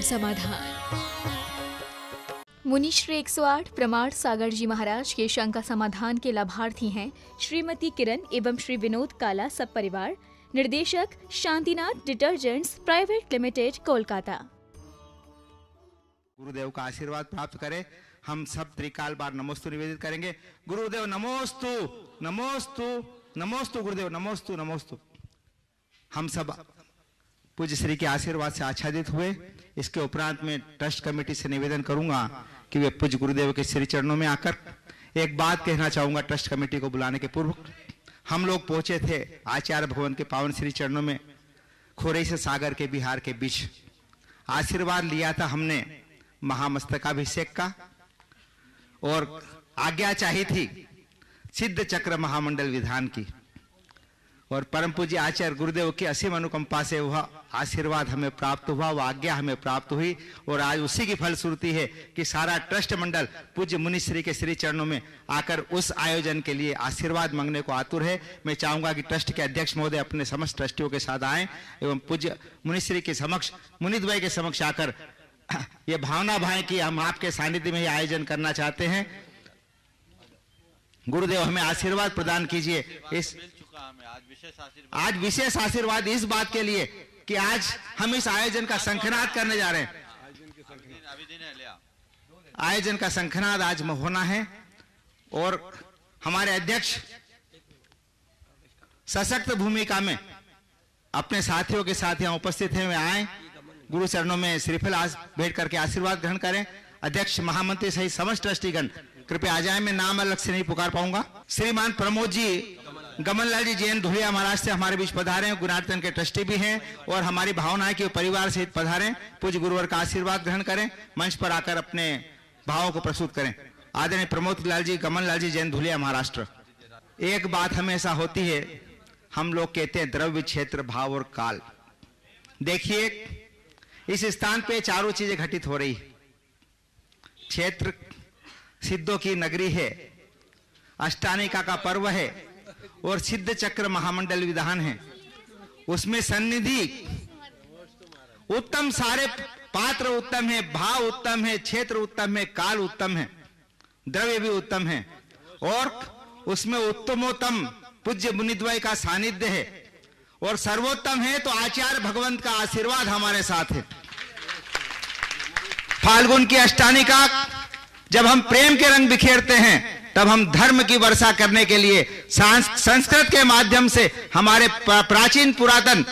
समाधान। मुनि श्री 108 प्रमाण सागर जी महाराज के शंका समाधान के लाभार्थी हैं श्रीमती किरण एवं श्री विनोद काला सब परिवार, निर्देशक Shantinath detergents private limited, Kolkata. गुरुदेव का आशीर्वाद प्राप्त करें। हम सब त्रिकाल बार नमोस्तु निवेदित करेंगे। गुरुदेव नमोस्तु, नमोस्तु, नमोस्तु, गुरुदेव नमोस्तु, नमोस्तु। हम सब पूज्य श्री के आशीर्वाद से आच्छादित हुए। इसके उपरांत में ट्रस्ट कमेटी से निवेदन करूंगा कि वे पूज्य गुरुदेव के श्री चरणों में आकर एक बात कहना चाहूंगा। ट्रस्ट कमेटी को बुलाने के पूर्व हम लोग पहुंचे थे आचार्य भगवान के पावन श्री चरणों में, खोरई से सागर के बिहार के बीच। आशीर्वाद लिया था हमने महामस्तकाभिषेक का और आज्ञा चाहिए थी सिद्ध चक्र महामंडल विधान की, और परम पूज्य आचार्य गुरुदेव की असीम अनुकंपा से वह आशीर्वाद हमें प्राप्त हुआ, वह आज्ञा हमें प्राप्त हुई। और आज उसी की फलश्रुति है कि सारा ट्रस्ट मंडल पूज्य मुनिश्री के श्री चरणों में आकर उस आयोजन के लिए आशीर्वाद मांगने को आतुर है। मैं चाहूंगा कि ट्रस्ट के अध्यक्ष महोदय अपने समस्त ट्रस्टियों के साथ आएं एवं पूज्य मुनिश्री के समक्ष, मुनिद्वय के समक्ष आकर ये भावना भाएं कि हम आपके सानिध्य में ही आयोजन करना चाहते हैं। गुरुदेव हमें आशीर्वाद प्रदान कीजिए। इस आज विशेष आशीर्वाद इस बात के लिए कि आज हम इस आयोजन का शंखनाद करने जा रहे हैं। आयोजन का शंखनाद आज होना है और हमारे अध्यक्ष सशक्त भूमिका में अपने साथियों के साथ यहाँ उपस्थित हैं। वे आए, गुरु चरणों में श्रीफल भेंट करके आशीर्वाद ग्रहण करें। अध्यक्ष महामंत्री सहित समस्त ट्रस्टीगण कृपया आ जाए। मैं नाम अलग से नहीं पुकार पाऊंगा। श्रीमान प्रमोद जी, गमनलाल जी जैन धुलिया महाराष्ट्र से हमारे बीच पधारे हैं, गुणार्तन के ट्रस्टी भी हैं और हमारी भावना है कि परिवार सहित पधारें, पूज्य गुरुवर का आशीर्वाद ग्रहण करें, मंच पर आकर अपने भावों को प्रस्तुत करें। आदरणीय प्रमोद लाल जी, गमनलाल जी जैन धुलिया महाराष्ट्र। एक बात हमेशा होती है, हम लोग कहते हैं द्रव्य, क्षेत्र, भाव और काल। देखिए इस स्थान पे चारों चीजें घटित हो रही है। क्षेत्र सिद्धों की नगरी है, अष्टानिका का पर्व है और सिद्ध चक्र महामंडल विधान है। उसमें सन्निधि उत्तम, सारे पात्र उत्तम है, भाव उत्तम है, क्षेत्र उत्तम है, काल उत्तम है, द्रव्य भी उत्तम है और उसमें उत्तमोत्तम पूज्य मुनिद्वय का सानिध्य है और सर्वोत्तम है तो आचार्य भगवंत का आशीर्वाद हमारे साथ है। फाल्गुन की अष्टानिका जब हम प्रेम के रंग बिखेरते हैं तब हम धर्म की वर्षा करने के लिए संस्कृत के माध्यम से हमारे प्राचीन पुरातन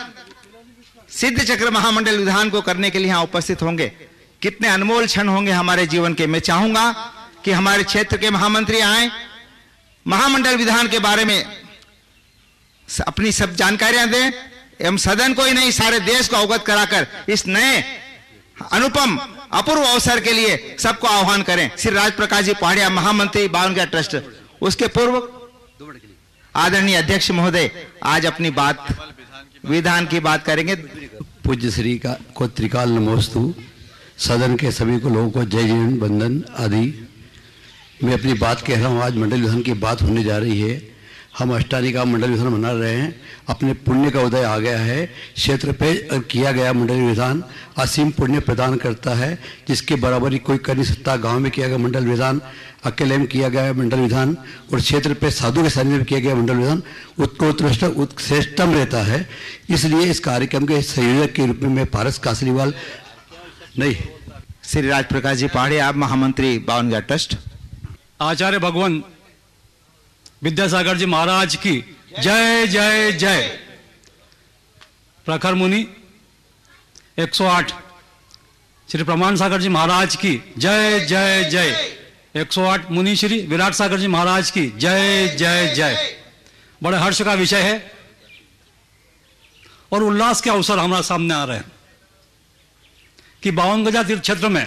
सिद्ध चक्र महामंडल विधान को करने के लिए यहां उपस्थित होंगे। कितने अनमोल क्षण होंगे हमारे जीवन के। मैं चाहूंगा कि हमारे क्षेत्र के महामंत्री आए, महामंडल विधान के बारे में अपनी सब जानकारियां दें एवं सदन को ही नहीं सारे देश को अवगत कराकर इस नए अनुपम अपूर्व अवसर के लिए सबको आह्वान करें। श्री राज प्रकाश जी पहाड़िया, महामंत्री बावनगढ़ ट्रस्ट। उसके पूर्व आदरणीय अध्यक्ष महोदय आज अपनी बात, विधान की बात करेंगे। पूज्य श्री का को त्रिकाल नमोस्तु। सदन के सभी को लोगों को जय जैन वंदन आदि। मैं अपनी बात कह रहा हूँ। आज मंडल विधान की बात होने जा रही है। हम अष्टानिका मंडल विधान मना रहे हैं। अपने पुण्य का उदय आ गया है। क्षेत्र पे किया गया मंडल विधान असीम पुण्य प्रदान करता है, जिसके बराबरी कोई कर नहीं सकता। गांव में किया गया मंडल विधान, अकेले में किया गया मंडल विधान और क्षेत्र पे साधु के सानिध्य में किया गया मंडल विधान उत्कृष्ट उत्श्रेष्ठतम रहता है। इसलिए इस कार्यक्रम के संयोजक के रूप में मैं पारस कासलीवाल नहीं, श्री राज प्रकाश जी पहाड़ी, आप महामंत्री बावनगढ़ ट्रस्ट। आचार्य भगवान विद्यासागर जी महाराज की जय जय जय। प्रखर मुनि 108 श्री प्रमाण सागर जी महाराज की जय जय जय। 108 मुनि श्री विराट सागर जी महाराज की जय जय जय। बड़े हर्ष का विषय है और उल्लास के अवसर हमारे सामने आ रहे हैं कि 52 गजा तीर्थ क्षेत्र में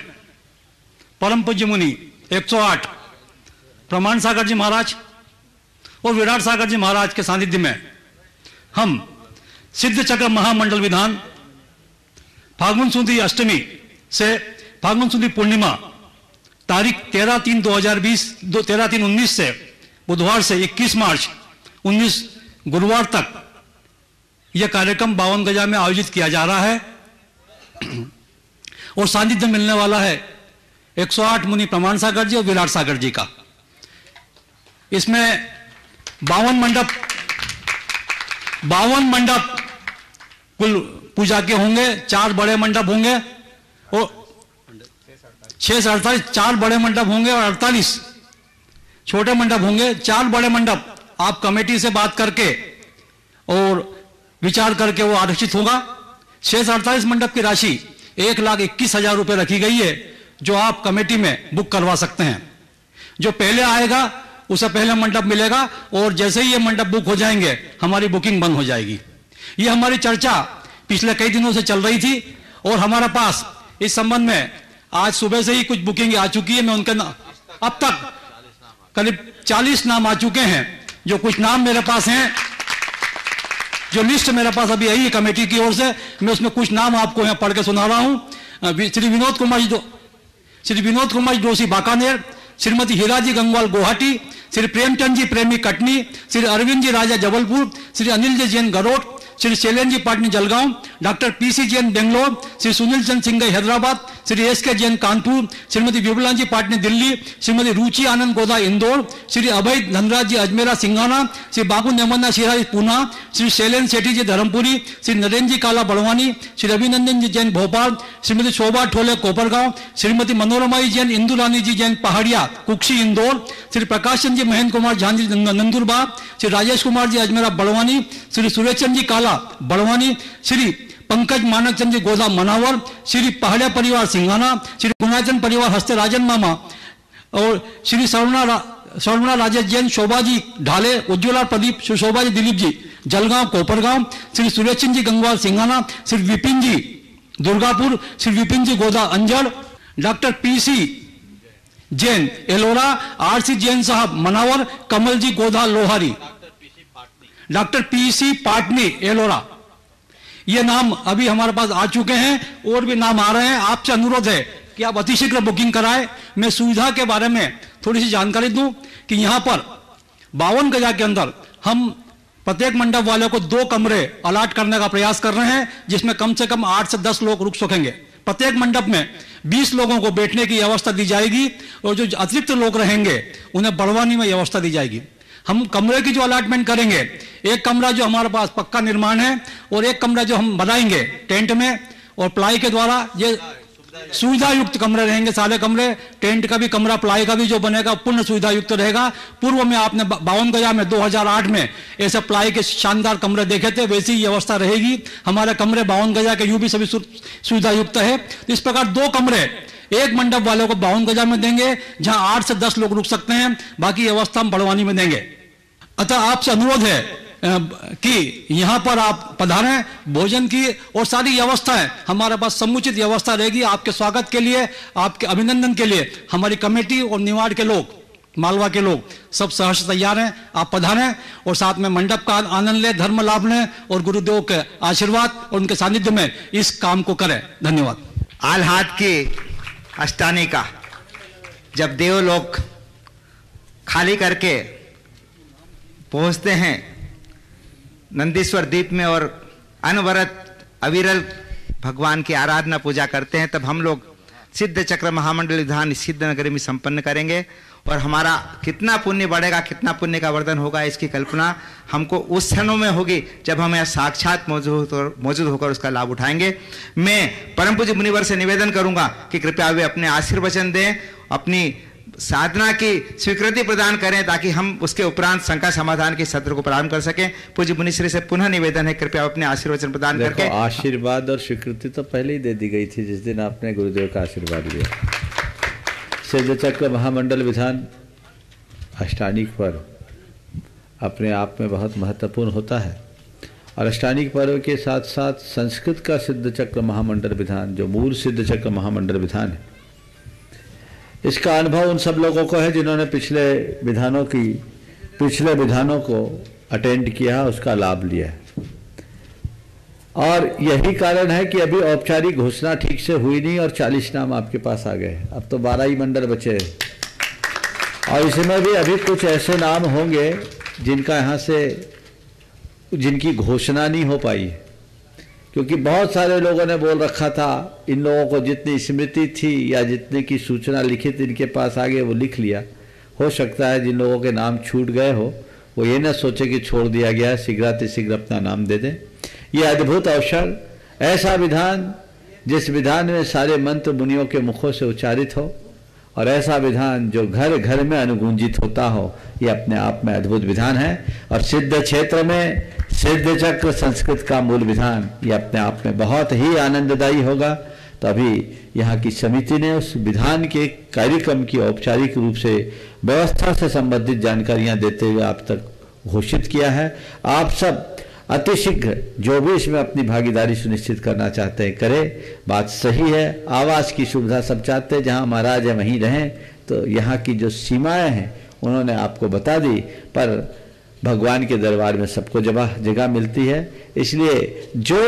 परम पूज्य मुनि 108 प्रमाण सागर जी महाराज और विराट सागर जी महाराज के सानिध्य में हम सिद्ध चक्र महामंडल विधान फाल्गुन सुदी अष्टमी से फाल्गुन सुदी पूर्णिमा तारीख 13/3/2019 से बुधवार से 21 मार्च 19 गुरुवार तक यह कार्यक्रम 52 गजा में आयोजित किया जा रहा है और सानिध्य मिलने वाला है 108 मुनि प्रमाण सागर जी और विराट सागर जी का। इसमें 52 मंडप कुल पूजा के होंगे, 4 बड़े मंडप होंगे और 6 से 48, 4 बड़े मंडप होंगे और 48 छोटे मंडप होंगे। 4 बड़े मंडप आप कमेटी से बात करके और विचार करके वो आरक्षित होगा। 6 से 48 मंडप की राशि 1,21,000 रुपये रखी गई है, जो आप कमेटी में बुक करवा सकते हैं। जो पहले आएगा उसे पहले मंडप मिलेगा और जैसे ही ये मंडप बुक हो जाएंगे हमारी बुकिंग बंद हो जाएगी। ये हमारी चर्चा पिछले कई दिनों से चल रही थी और हमारे पास इस संबंध में आज सुबह से ही कुछ बुकिंग आ चुकी है। मैं उनके अब तक करीब 40 नाम आ चुके हैं। जो कुछ नाम मेरे पास हैं, जो लिस्ट मेरे पास अभी आई है कमेटी की ओर से, मैं उसमें कुछ नाम आपको यहाँ पढ़ के सुना रहा हूँ। श्री विनोद कुमार जी जोशी बाकानेर, श्रीमती हीराजी गंगवाल गुवाहाटी, श्री प्रेमचंद जी प्रेमी कटनी, श्री अरविंद जी राजा जबलपुर, श्री अनिल जी जैन गरोट, श्री शैलेंद्र जी पाटनी जलगांव, डॉक्टर पीसी जैन बेंगलोर, श्री सुनील चंद सिंह हैदराबाद, श्री एसके जैन कानपुर, श्रीमती विमला जी पाटनी दिल्ली, श्रीमती रुचि आनंद गोदा इंदौर, श्री अभय धनराज जी अजमेरा सिंघाना, श्री बाबू नेमन्ना शिराज पूना, श्री शैलेंद्र सेठी जी धर्मपुरी, श्री नरेंद्र जी काला बड़वानी, श्री अभिनंदन जी जैन भोपाल, श्रीमती शोभा ठोले कोपरगांव, श्रीमती मनोरमा जी जैन, इंदु रानी जी जैन पहाड़िया कुक्षी इंदौर, श्री प्रकाश चंद जी महेंद्र कुमार झांझी नंदुरबार, श्री राजेश कुमार जी अजमेरा बड़वानी, श्री सुरेश चंद जी काला बड़वानी, श्री पंकज मानक चंद जी गोदा मनावर, श्री पहाड़िया परिवार सिंघाना, श्री गुणाचंद परिवार हस्ते राजन मामा और श्री सर्वणा Rajesh Jain, Shobha ji Dhale, Ujjwala Pradeep, Shri Shobha ji Dilip ji Jalgaon Kopargaon, Shri Suresh Chand ji Gangwal Singhana, Shri Vipin ji Durgapur, Shri Vipin ji Goda Anjad, doctor PC Jain Ellora, RC Jain साहब मनावर, कमल जी गोदा लोहारी, डॉक्टर पीसी पाटनी एलोरा। ये नाम अभी हमारे पास आ चुके हैं और भी नाम आ रहे हैं। आपसे अनुरोध है कि आप अतिशीघ्र बुकिंग कराएं। मैं सुविधा के बारे में थोड़ी सी जानकारी दूं कि यहां पर 52 गजा के अंदर हम प्रत्येक मंडप वाले को 2 कमरे अलाट करने का प्रयास कर रहे हैं, जिसमें कम से कम 8 से 10 लोग रुक सकेंगे। प्रत्येक मंडप में 20 लोगों को बैठने की व्यवस्था दी जाएगी और जो अतिरिक्त लोग रहेंगे उन्हें बड़वानी में व्यवस्था दी जाएगी। हम कमरे की जो अलाटमेंट करेंगे, एक कमरा जो हमारे पास पक्का निर्माण है और एक कमरा जो हम बनाएंगे टेंट में और प्लाई के द्वारा, ये सुविधा युक्त कमरे रहेंगे। सारे कमरे, टेंट का भी कमरा, प्लाई का भी जो बनेगा पूर्ण सुविधा युक्त रहेगा। पूर्व में आपने 52 गजा में 2008 में ऐसे प्लाई के शानदार कमरे देखे थे, वैसी व्यवस्था रहेगी। हमारे कमरे 52 गजा के यूं भी सभी सुविधा युक्त है। इस प्रकार 2 कमरे एक मंडप वालों को 52 गजा में देंगे, जहां 8 से 10 लोग रुक सकते हैं। बाकी व्यवस्था हम बड़वानी में देंगे। अतः आपसे अनुरोध है कि यहां पर आप पधारें। भोजन की और सारी व्यवस्थाएं हमारे पास समुचित व्यवस्था रहेगी। आपके स्वागत के लिए, आपके अभिनंदन के लिए हमारी कमेटी और निवाड़ के लोग, मालवा के लोग सब सहर्ष तैयार हैं। आप पधारें और साथ में मंडप का आनंद लें, धर्म लाभ लें और गुरुदेव के आशीर्वाद और उनके सानिध्य में इस काम को करें। धन्यवाद। आल हाथ की अष्टानी का जब देव लोग खाली करके पहुंचते हैं नंदीश्वर द्वीप में और अनवरत अविरल भगवान की आराधना पूजा करते हैं, तब हम लोग सिद्ध चक्र महामंडल विधान सिद्ध नगरी में संपन्न करेंगे। और हमारा कितना पुण्य बढ़ेगा, कितना पुण्य का वर्धन होगा, इसकी कल्पना हमको उस क्षणों में होगी जब हम यहाँ साक्षात मौजूद होकर उसका लाभ उठाएंगे। मैं परम पूज्य मुनिवर से निवेदन करूंगा कि कृपया वे अपने आशीर्वचन दें, अपनी साधना की स्वीकृति प्रदान करें, ताकि हम उसके उपरांत शंका समाधान के सत्र को प्रारंभ कर सकें। पूज्य मुनिश्री से पुनः निवेदन है, कृपया अपने आशीर्वचन प्रदान करके। आशीर्वाद और स्वीकृति तो पहले ही दे दी गई थी जिस दिन आपने गुरुदेव का आशीर्वाद लिया। सिद्ध चक्र महामंडल विधान अष्टानिक पर्व अपने आप में बहुत महत्वपूर्ण होता है और अष्टानिक पर्व के साथ साथ संस्कृत का सिद्ध चक्र महामंडल विधान, जो मूल सिद्ध चक्र महामंडल विधान है, इसका अनुभव उन सब लोगों को है जिन्होंने पिछले विधानों को अटेंड किया, उसका लाभ लिया है। और यही कारण है कि अभी औपचारिक घोषणा ठीक से हुई नहीं और 40 नाम आपके पास आ गए। अब तो 12 ही मंडल बचे हैं और इसमें भी अभी कुछ ऐसे नाम होंगे जिनका यहाँ से जिनकी घोषणा नहीं हो पाई है। क्योंकि बहुत सारे लोगों ने बोल रखा था, इन लोगों को जितनी स्मृति थी या जितने की सूचना लिखित इनके पास आ गए वो लिख लिया। हो सकता है जिन लोगों के नाम छूट गए हो वो ये ना सोचे कि छोड़ दिया गया, शीघ्र अपना नाम दे दें। ये अद्भुत अवसर, ऐसा विधान जिस विधान में सारे मंत्र मुनियों के मुखों से उच्चारित हो और ऐसा विधान जो घर घर में अनुगूंजित होता हो, ये अपने आप में अद्भुत विधान है। और सिद्ध क्षेत्र में सिद्ध चक्र संस्कृत का मूल विधान ये अपने आप में बहुत ही आनंददायी होगा। तो अभी यहाँ की समिति ने उस विधान के कार्यक्रम की औपचारिक रूप से व्यवस्था से संबंधित जानकारियां देते हुए आप तक घोषित किया है। आप सब अतिशीघ्र जो भी इसमें अपनी भागीदारी सुनिश्चित करना चाहते हैं करें। बात सही है, आवास की सुविधा सब चाहते हैं, जहाँ महाराज है वहीं रहें। तो यहाँ की जो सीमाएं हैं उन्होंने आपको बता दी, पर भगवान के दरबार में सबको जगह मिलती है। इसलिए जो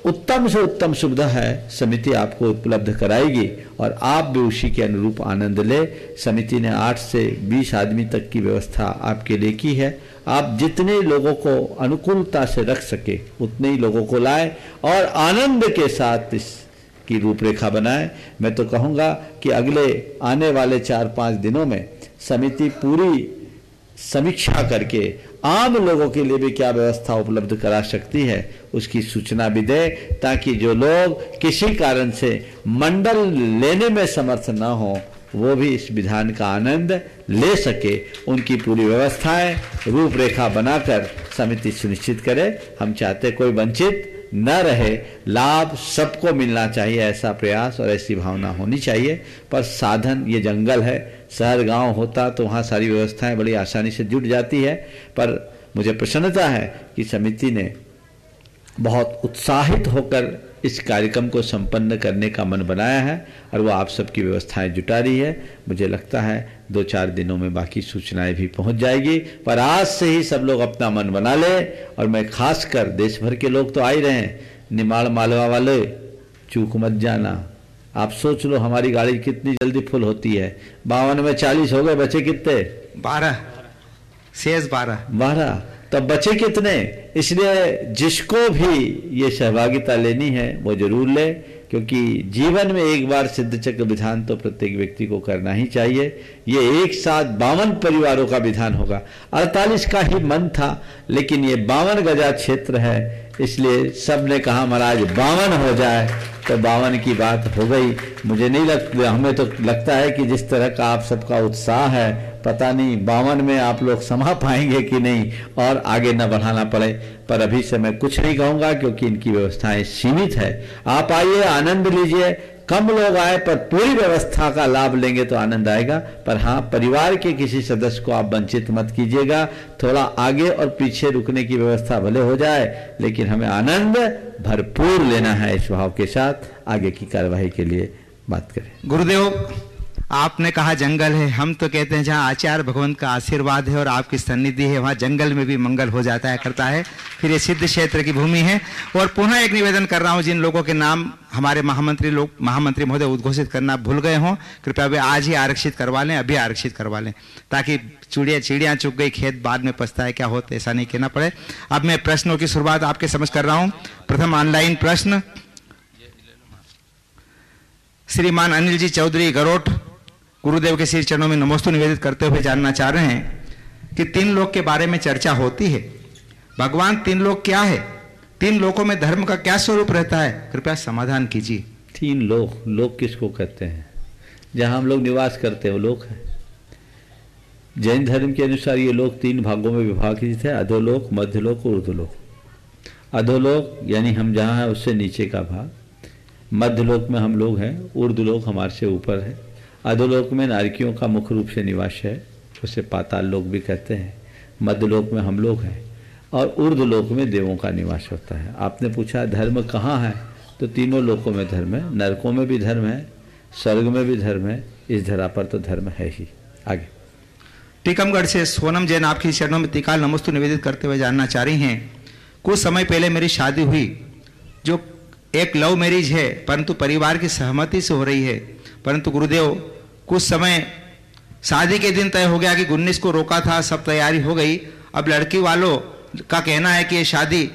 उत्तम से उत्तम सुविधा है समिति आपको उपलब्ध कराएगी और आप भी उसी के अनुरूप आनंद ले। समिति ने 8 से 20 आदमी तक की व्यवस्था आपके लिए की है। आप जितने लोगों को अनुकूलता से रख सके उतने ही लोगों को लाएं और आनंद के साथ इसकी रूपरेखा बनाएं। मैं तो कहूँगा कि अगले आने वाले 4-5 दिनों में समिति पूरी समीक्षा करके आम लोगों के लिए भी क्या व्यवस्था उपलब्ध करा सकती है उसकी सूचना भी दे, ताकि जो लोग किसी कारण से मंडल लेने में समर्थ न हो वो भी इस विधान का आनंद ले सके। उनकी पूरी व्यवस्थाएं रूपरेखा बनाकर समिति सुनिश्चित करे। हम चाहते कोई वंचित न रहे, लाभ सबको मिलना चाहिए, ऐसा प्रयास और ऐसी भावना होनी चाहिए। पर साधन, ये जंगल है, शहर गांव होता तो वहाँ सारी व्यवस्थाएं बड़ी आसानी से जुट जाती है। पर मुझे प्रसन्नता है कि समिति ने बहुत उत्साहित होकर इस कार्यक्रम को संपन्न करने का मन बनाया है और वो आप सबकी व्यवस्थाएं जुटा रही है। मुझे लगता है 2-4 दिनों में बाकी सूचनाएं भी पहुंच जाएगी, पर आज से ही सब लोग अपना मन बना ले। और मैं खासकर देश भर के लोग तो आ ही रहे हैं, निमाड़ मालवा वाले चूक मत जाना। आप सोच लो हमारी गाड़ी कितनी जल्दी फुल होती है। 52 में 40 हो गए, बचे कितने? 12 शेष 12 तब बचे कितने? इसलिए जिसको भी ये सहभागिता लेनी है वो जरूर ले, क्योंकि जीवन में एक बार सिद्ध चक्र विधान तो प्रत्येक व्यक्ति को करना ही चाहिए। ये एक साथ 52 परिवारों का विधान होगा। 48 का ही मन था, लेकिन ये 52 गजा क्षेत्र है, इसलिए सब ने कहा महाराज 52 हो जाए, तो 52 की बात हो गई। मुझे नहीं लगता, हमें तो लगता है कि जिस तरह का आप सबका उत्साह है, पता नहीं 52 में आप लोग समा पाएंगे कि नहीं और आगे न बढ़ाना पड़े। पर अभी से मैं कुछ नहीं कहूँगा क्योंकि इनकी व्यवस्थाएं सीमित है। आप आइए, आनंद लीजिए, कम लोग आए पर पूरी व्यवस्था का लाभ लेंगे तो आनंद आएगा। पर हाँ, परिवार के किसी सदस्य को आप वंचित मत कीजिएगा। थोड़ा आगे और पीछे रुकने की व्यवस्था भले हो जाए, लेकिन हमें आनंद भरपूर लेना है। इस भाव के साथ आगे की कार्यवाही के लिए बात करें। गुरुदेव, आपने कहा जंगल है, हम तो कहते हैं जहाँ आचार्य भगवंत का आशीर्वाद है और आपकी सन्निधि है वहाँ जंगल में भी मंगल हो जाता है, करता है। फिर ये सिद्ध क्षेत्र की भूमि है। और पुनः एक निवेदन कर रहा हूँ, जिन लोगों के नाम हमारे महामंत्री महोदय उद्घोषित करना भूल गए हों, कृपया वे आज ही आरक्षित करवा लें, अभी आरक्षित करवा लें, ताकि चिड़ियाँ चुग गई खेत बाद में पछताए क्या होता है, ऐसा नहीं कहना पड़े। अब मैं प्रश्नों की शुरुआत आपके समझ कर रहा हूँ। प्रथम ऑनलाइन प्रश्न श्रीमान अनिल जी चौधरी गरोट गुरुदेव के श्री चरणों में नमोस्तु निवेदित करते हुए जानना चाह रहे हैं कि 3 लोक के बारे में चर्चा होती है। भगवान 3 लोक क्या है? 3 लोकों में धर्म का क्या स्वरूप रहता है? कृपया समाधान कीजिए। 3 लोक किसको कहते हैं? जहां हम लोग निवास करते हैं वो लोक है। जैन धर्म के अनुसार ये लोक 3 भागों में विभाजित है, अधोलोक, मध्यलोक और ऊर्ध्वलोक। अधोलोक यानी हम जहाँ हैं उससे नीचे का भाग, मध्यलोक में हम लोग हैं, ऊर्ध्वलोक हमारे से ऊपर है। अधोलोक में नारकियों का मुख्य रूप से निवास है, उसे पाताल लोक भी कहते हैं। मध्यलोक में हम लोग हैं और ऊर्ध्वलोक में देवों का निवास होता है। आपने पूछा धर्म कहाँ है, तो तीनों लोकों में धर्म है। नरकों में भी धर्म है, स्वर्ग में भी धर्म है, इस धरा पर तो धर्म है ही। आगे टीकमगढ़ से सोनम जैन आपकी चरणों में तिकाल नमोस्तु निवेदित करते हुए जानना चाह रही हैं, कुछ समय पहले मेरी शादी हुई, जो एक लव मैरिज है परंतु परिवार की सहमति से हो रही है। परंतु गुरुदेव कुछ समय शादी के दिन तय हो गया कि 19 को रोका था, सब तैयारी हो गई। अब लड़की वालों का कहना है कि ये शादी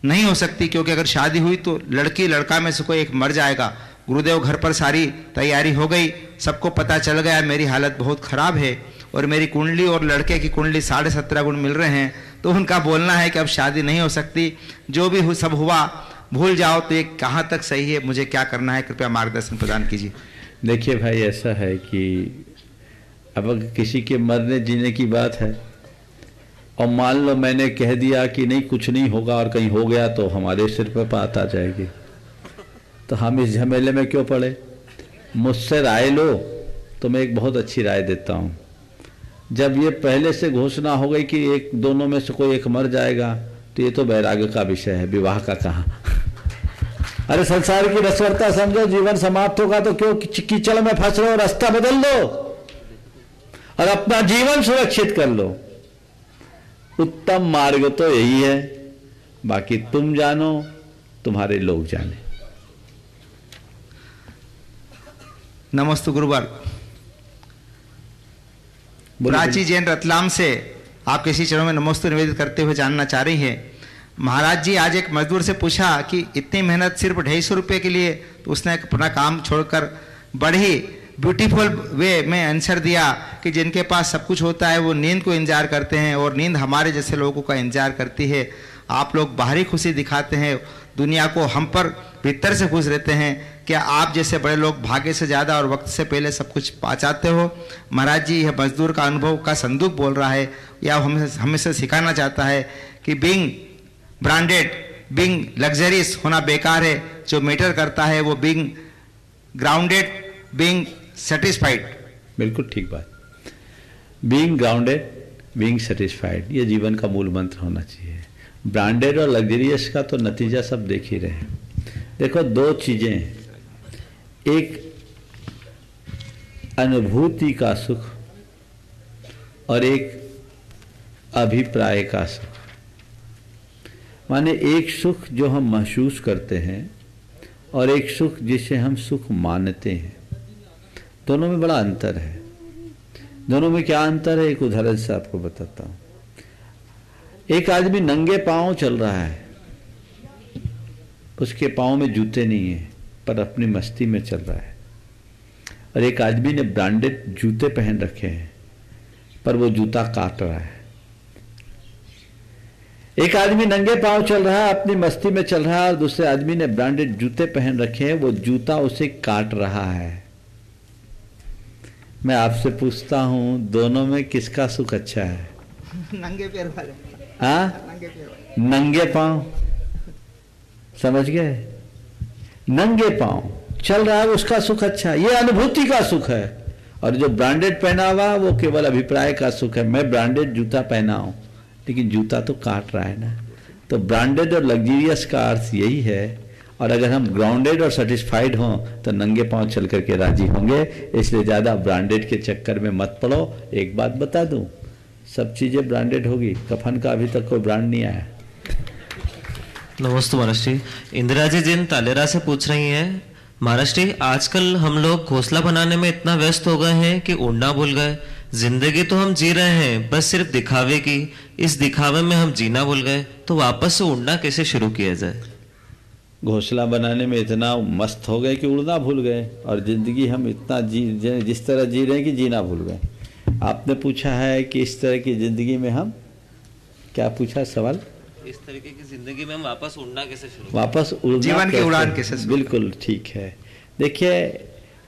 नहीं हो सकती, क्योंकि अगर शादी हुई तो लड़की लड़का में से कोई एक मर जाएगा। गुरुदेव घर पर सारी तैयारी हो गई, सबको पता चल गया मेरी हालत बहुत खराब है और मेरी कुंडली और लड़के की कुंडली 17.5 गुण मिल रहे हैं, तो उनका बोलना है कि अब शादी नहीं हो सकती, जो भी सब हुआ भूल जाओ। तो ये कहाँ तक सही है, मुझे क्या करना है, कृपया मार्गदर्शन प्रदान कीजिए। देखिए भाई, ऐसा है कि अब अगर किसी के मरने जीने की बात है और मान लो मैंने कह दिया कि नहीं कुछ नहीं होगा और कहीं हो गया तो हमारे सिर पर बात आ जाएगी, तो हम इस झमेले में क्यों पड़े। मुझसे राय लो तो मैं एक बहुत अच्छी राय देता हूँ। जब ये पहले से घोषणा हो गई कि एक दोनों में से कोई एक मर जाएगा, तो ये तो वैराग्य का विषय है, विवाह का कहाँ। अरे संसार की नश्वरता समझो, जीवन समाप्त होगा तो क्यों कीचड़ में फंस रहे हो, रास्ता बदल लो और अपना जीवन सुरक्षित कर लो। उत्तम मार्ग तो यही है, बाकी तुम जानो, तुम्हारे लोग जाने। नमस्ते गुरुवर। प्राची जैन रतलाम से आप किसी चरणों में नमस्ते निवेदित करते हुए जानना चाह रही है, महाराज जी आज एक मजदूर से पूछा कि इतनी मेहनत सिर्फ 250 रुपये के लिए, तो उसने अपना काम छोड़कर बड़ी ब्यूटीफुल वे में आंसर दिया कि जिनके पास सब कुछ होता है वो नींद को इंतजार करते हैं और नींद हमारे जैसे लोगों का इंतजार करती है। आप लोग बाहरी खुशी दिखाते हैं दुनिया को, हम पर भीतर से खुश रहते हैं। क्या आप जैसे बड़े लोग भाग्य से ज़्यादा और वक्त से पहले सब कुछ पा जाते हो? महाराज जी, यह मजदूर का अनुभव का संदूक बोल रहा है या हमें से सिखाना चाहता है कि बीइंग ब्रांडेड, बीइंग लग्जरियस होना बेकार है, जो मैटर करता है वो बीइंग ग्राउंडेड, बीइंग सेटिस्फाइड। बिल्कुल ठीक बात। बीइंग ग्राउंडेड, बीइंग सेटिस्फाइड, ये जीवन का मूल मंत्र होना चाहिए। ब्रांडेड और लग्जरियस का तो नतीजा सब देख ही रहे हैं। देखो, दो चीजें हैं, एक अनुभूति का सुख और एक अभिप्राय का सुख। माने एक सुख जो हम महसूस करते हैं और एक सुख जिसे हम सुख मानते हैं, दोनों में बड़ा अंतर है। दोनों में क्या अंतर है, एक उदाहरण से आपको बताता हूं। एक आदमी नंगे पांव चल रहा है, उसके पांव में जूते नहीं है पर अपनी मस्ती में चल रहा है, और एक आदमी ने ब्रांडेड जूते पहन रखे हैं पर वो जूता काट रहा है। एक आदमी नंगे पांव चल रहा है, अपनी मस्ती में चल रहा है, और दूसरे आदमी ने ब्रांडेड जूते पहन रखे हैं, वो जूता उसे काट रहा है। मैं आपसे पूछता हूं, दोनों में किसका सुख अच्छा है? नंगे पैर वाले। नंगे पांव, समझ गए? नंगे पांव चल रहा है, उसका सुख अच्छा है, ये अनुभूति का सुख है। और जो ब्रांडेड पहना हुआ वो केवल अभिप्राय का सुख है। मैं ब्रांडेड जूता पहना हूं लेकिन जूता तो काट रहा है ना। तो ब्रांडेड और लग्जरियस का अर्थ यही है। और अगर हम ग्राउंडेड और सेटिस्फाइड हों तो नंगे पांव चल करके राजी होंगे। इसलिए ज्यादा ब्रांडेड के चक्कर में मत पड़ो। एक बात बता दूं, सब चीजें ब्रांडेड होगी, कफन का अभी तक कोई ब्रांड नहीं आया। नमस्ते महाराज जी। इंदिरा जी जिन तालेरा से पूछ रही हैं, महाराज जी आजकल हम लोग घोंसला बनाने में इतना व्यस्त हो गए हैं कि उड़ना भूल गए। जिंदगी तो हम जी रहे हैं बस सिर्फ दिखावे की, इस दिखावे में हम जीना भूल गए, तो वापस से उड़ना कैसे शुरू किया जाए? घोंसला बनाने में इतना मस्त हो गए कि उड़ना भूल गए, और जिंदगी हम इतना जिस तरह जी रहे हैं कि जीना भूल गए। आपने पूछा है कि इस तरह की जिंदगी में हम, क्या पूछा सवाल? इस तरीके की जिंदगी में हम वापस उड़ना कैसे शुरू, वापस उड़ना, जीवन की उड़ान कैसे? बिल्कुल ठीक है। देखिए,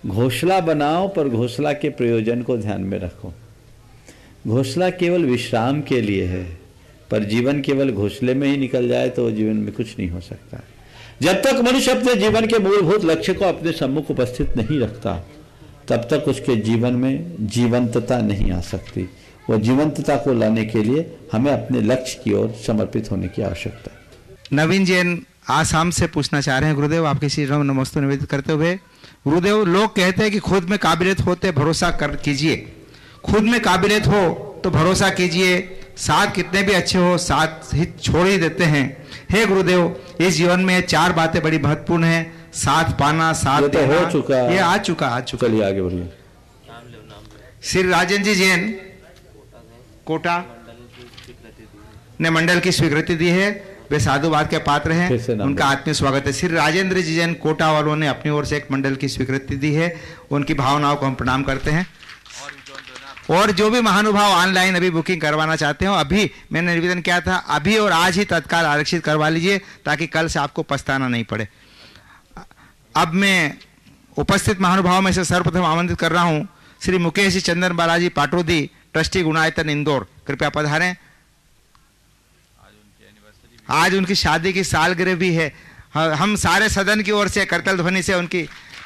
घोंसला बनाओ पर घोंसला के प्रयोजन को ध्यान में रखो। घोंसला केवल विश्राम के लिए है, पर जीवन केवल घोंसले में ही निकल जाए तो जीवन में कुछ नहीं हो सकता। जब तक मनुष्य अपने जीवन के मूलभूत लक्ष्य को अपने सम्मुख उपस्थित नहीं रखता, तब तक उसके जीवन में जीवंतता नहीं आ सकती। वो जीवंतता को लाने के लिए हमें अपने लक्ष्य की ओर समर्पित होने की आवश्यकता है। नवीन जैन आसाम से पूछना चाह रहे हैं, गुरुदेव आपके श्री राम नमस्ते निवेदित करते हुए। गुरुदेव, लोग कहते हैं कि खुद में काबिलियत होते भरोसा कर कीजिए, खुद में काबिलियत हो तो भरोसा कीजिए, साथ कितने भी अच्छे हो साथ ही छोड़ ही देते हैं। हे गुरुदेव, इस जीवन में 4 बातें बड़ी महत्वपूर्ण हैं, साथ पाना, साथ तो हो चुका, ये आ चुका। चलिए आगे बढ़िए। श्री राजन जी जैन कोटा ने मंडल की स्वीकृति दी है। वे साधुवाद के पात्र हैं, फिर से नाम उनका आत्मीय स्वागत है। श्री राजेंद्र जी जैन कोटा वालों ने अपनी ओर से एक मंडल की स्वीकृति दी है, उनकी भावनाओं को हम प्रणाम करते हैं। और जो भी महानुभाव ऑनलाइन अभी बुकिंग करवाना चाहते हो, अभी मैंने निवेदन किया था, अभी और आज ही तत्काल आरक्षित करवा लीजिए, ताकि कल से आपको पछताना नहीं पड़े। अब मैं उपस्थित महानुभावों में से सर्वप्रथम आमंत्रित कर रहा हूं श्री मुकेश जी चंदन बालाजी पाटोदी, ट्रस्टी गुणायतन इंदौर, कृपया पधारें। आज उनकी शादी की सालगिरह भी है। हम सारे सदन की ओर से करतल ध्वनि से उनकी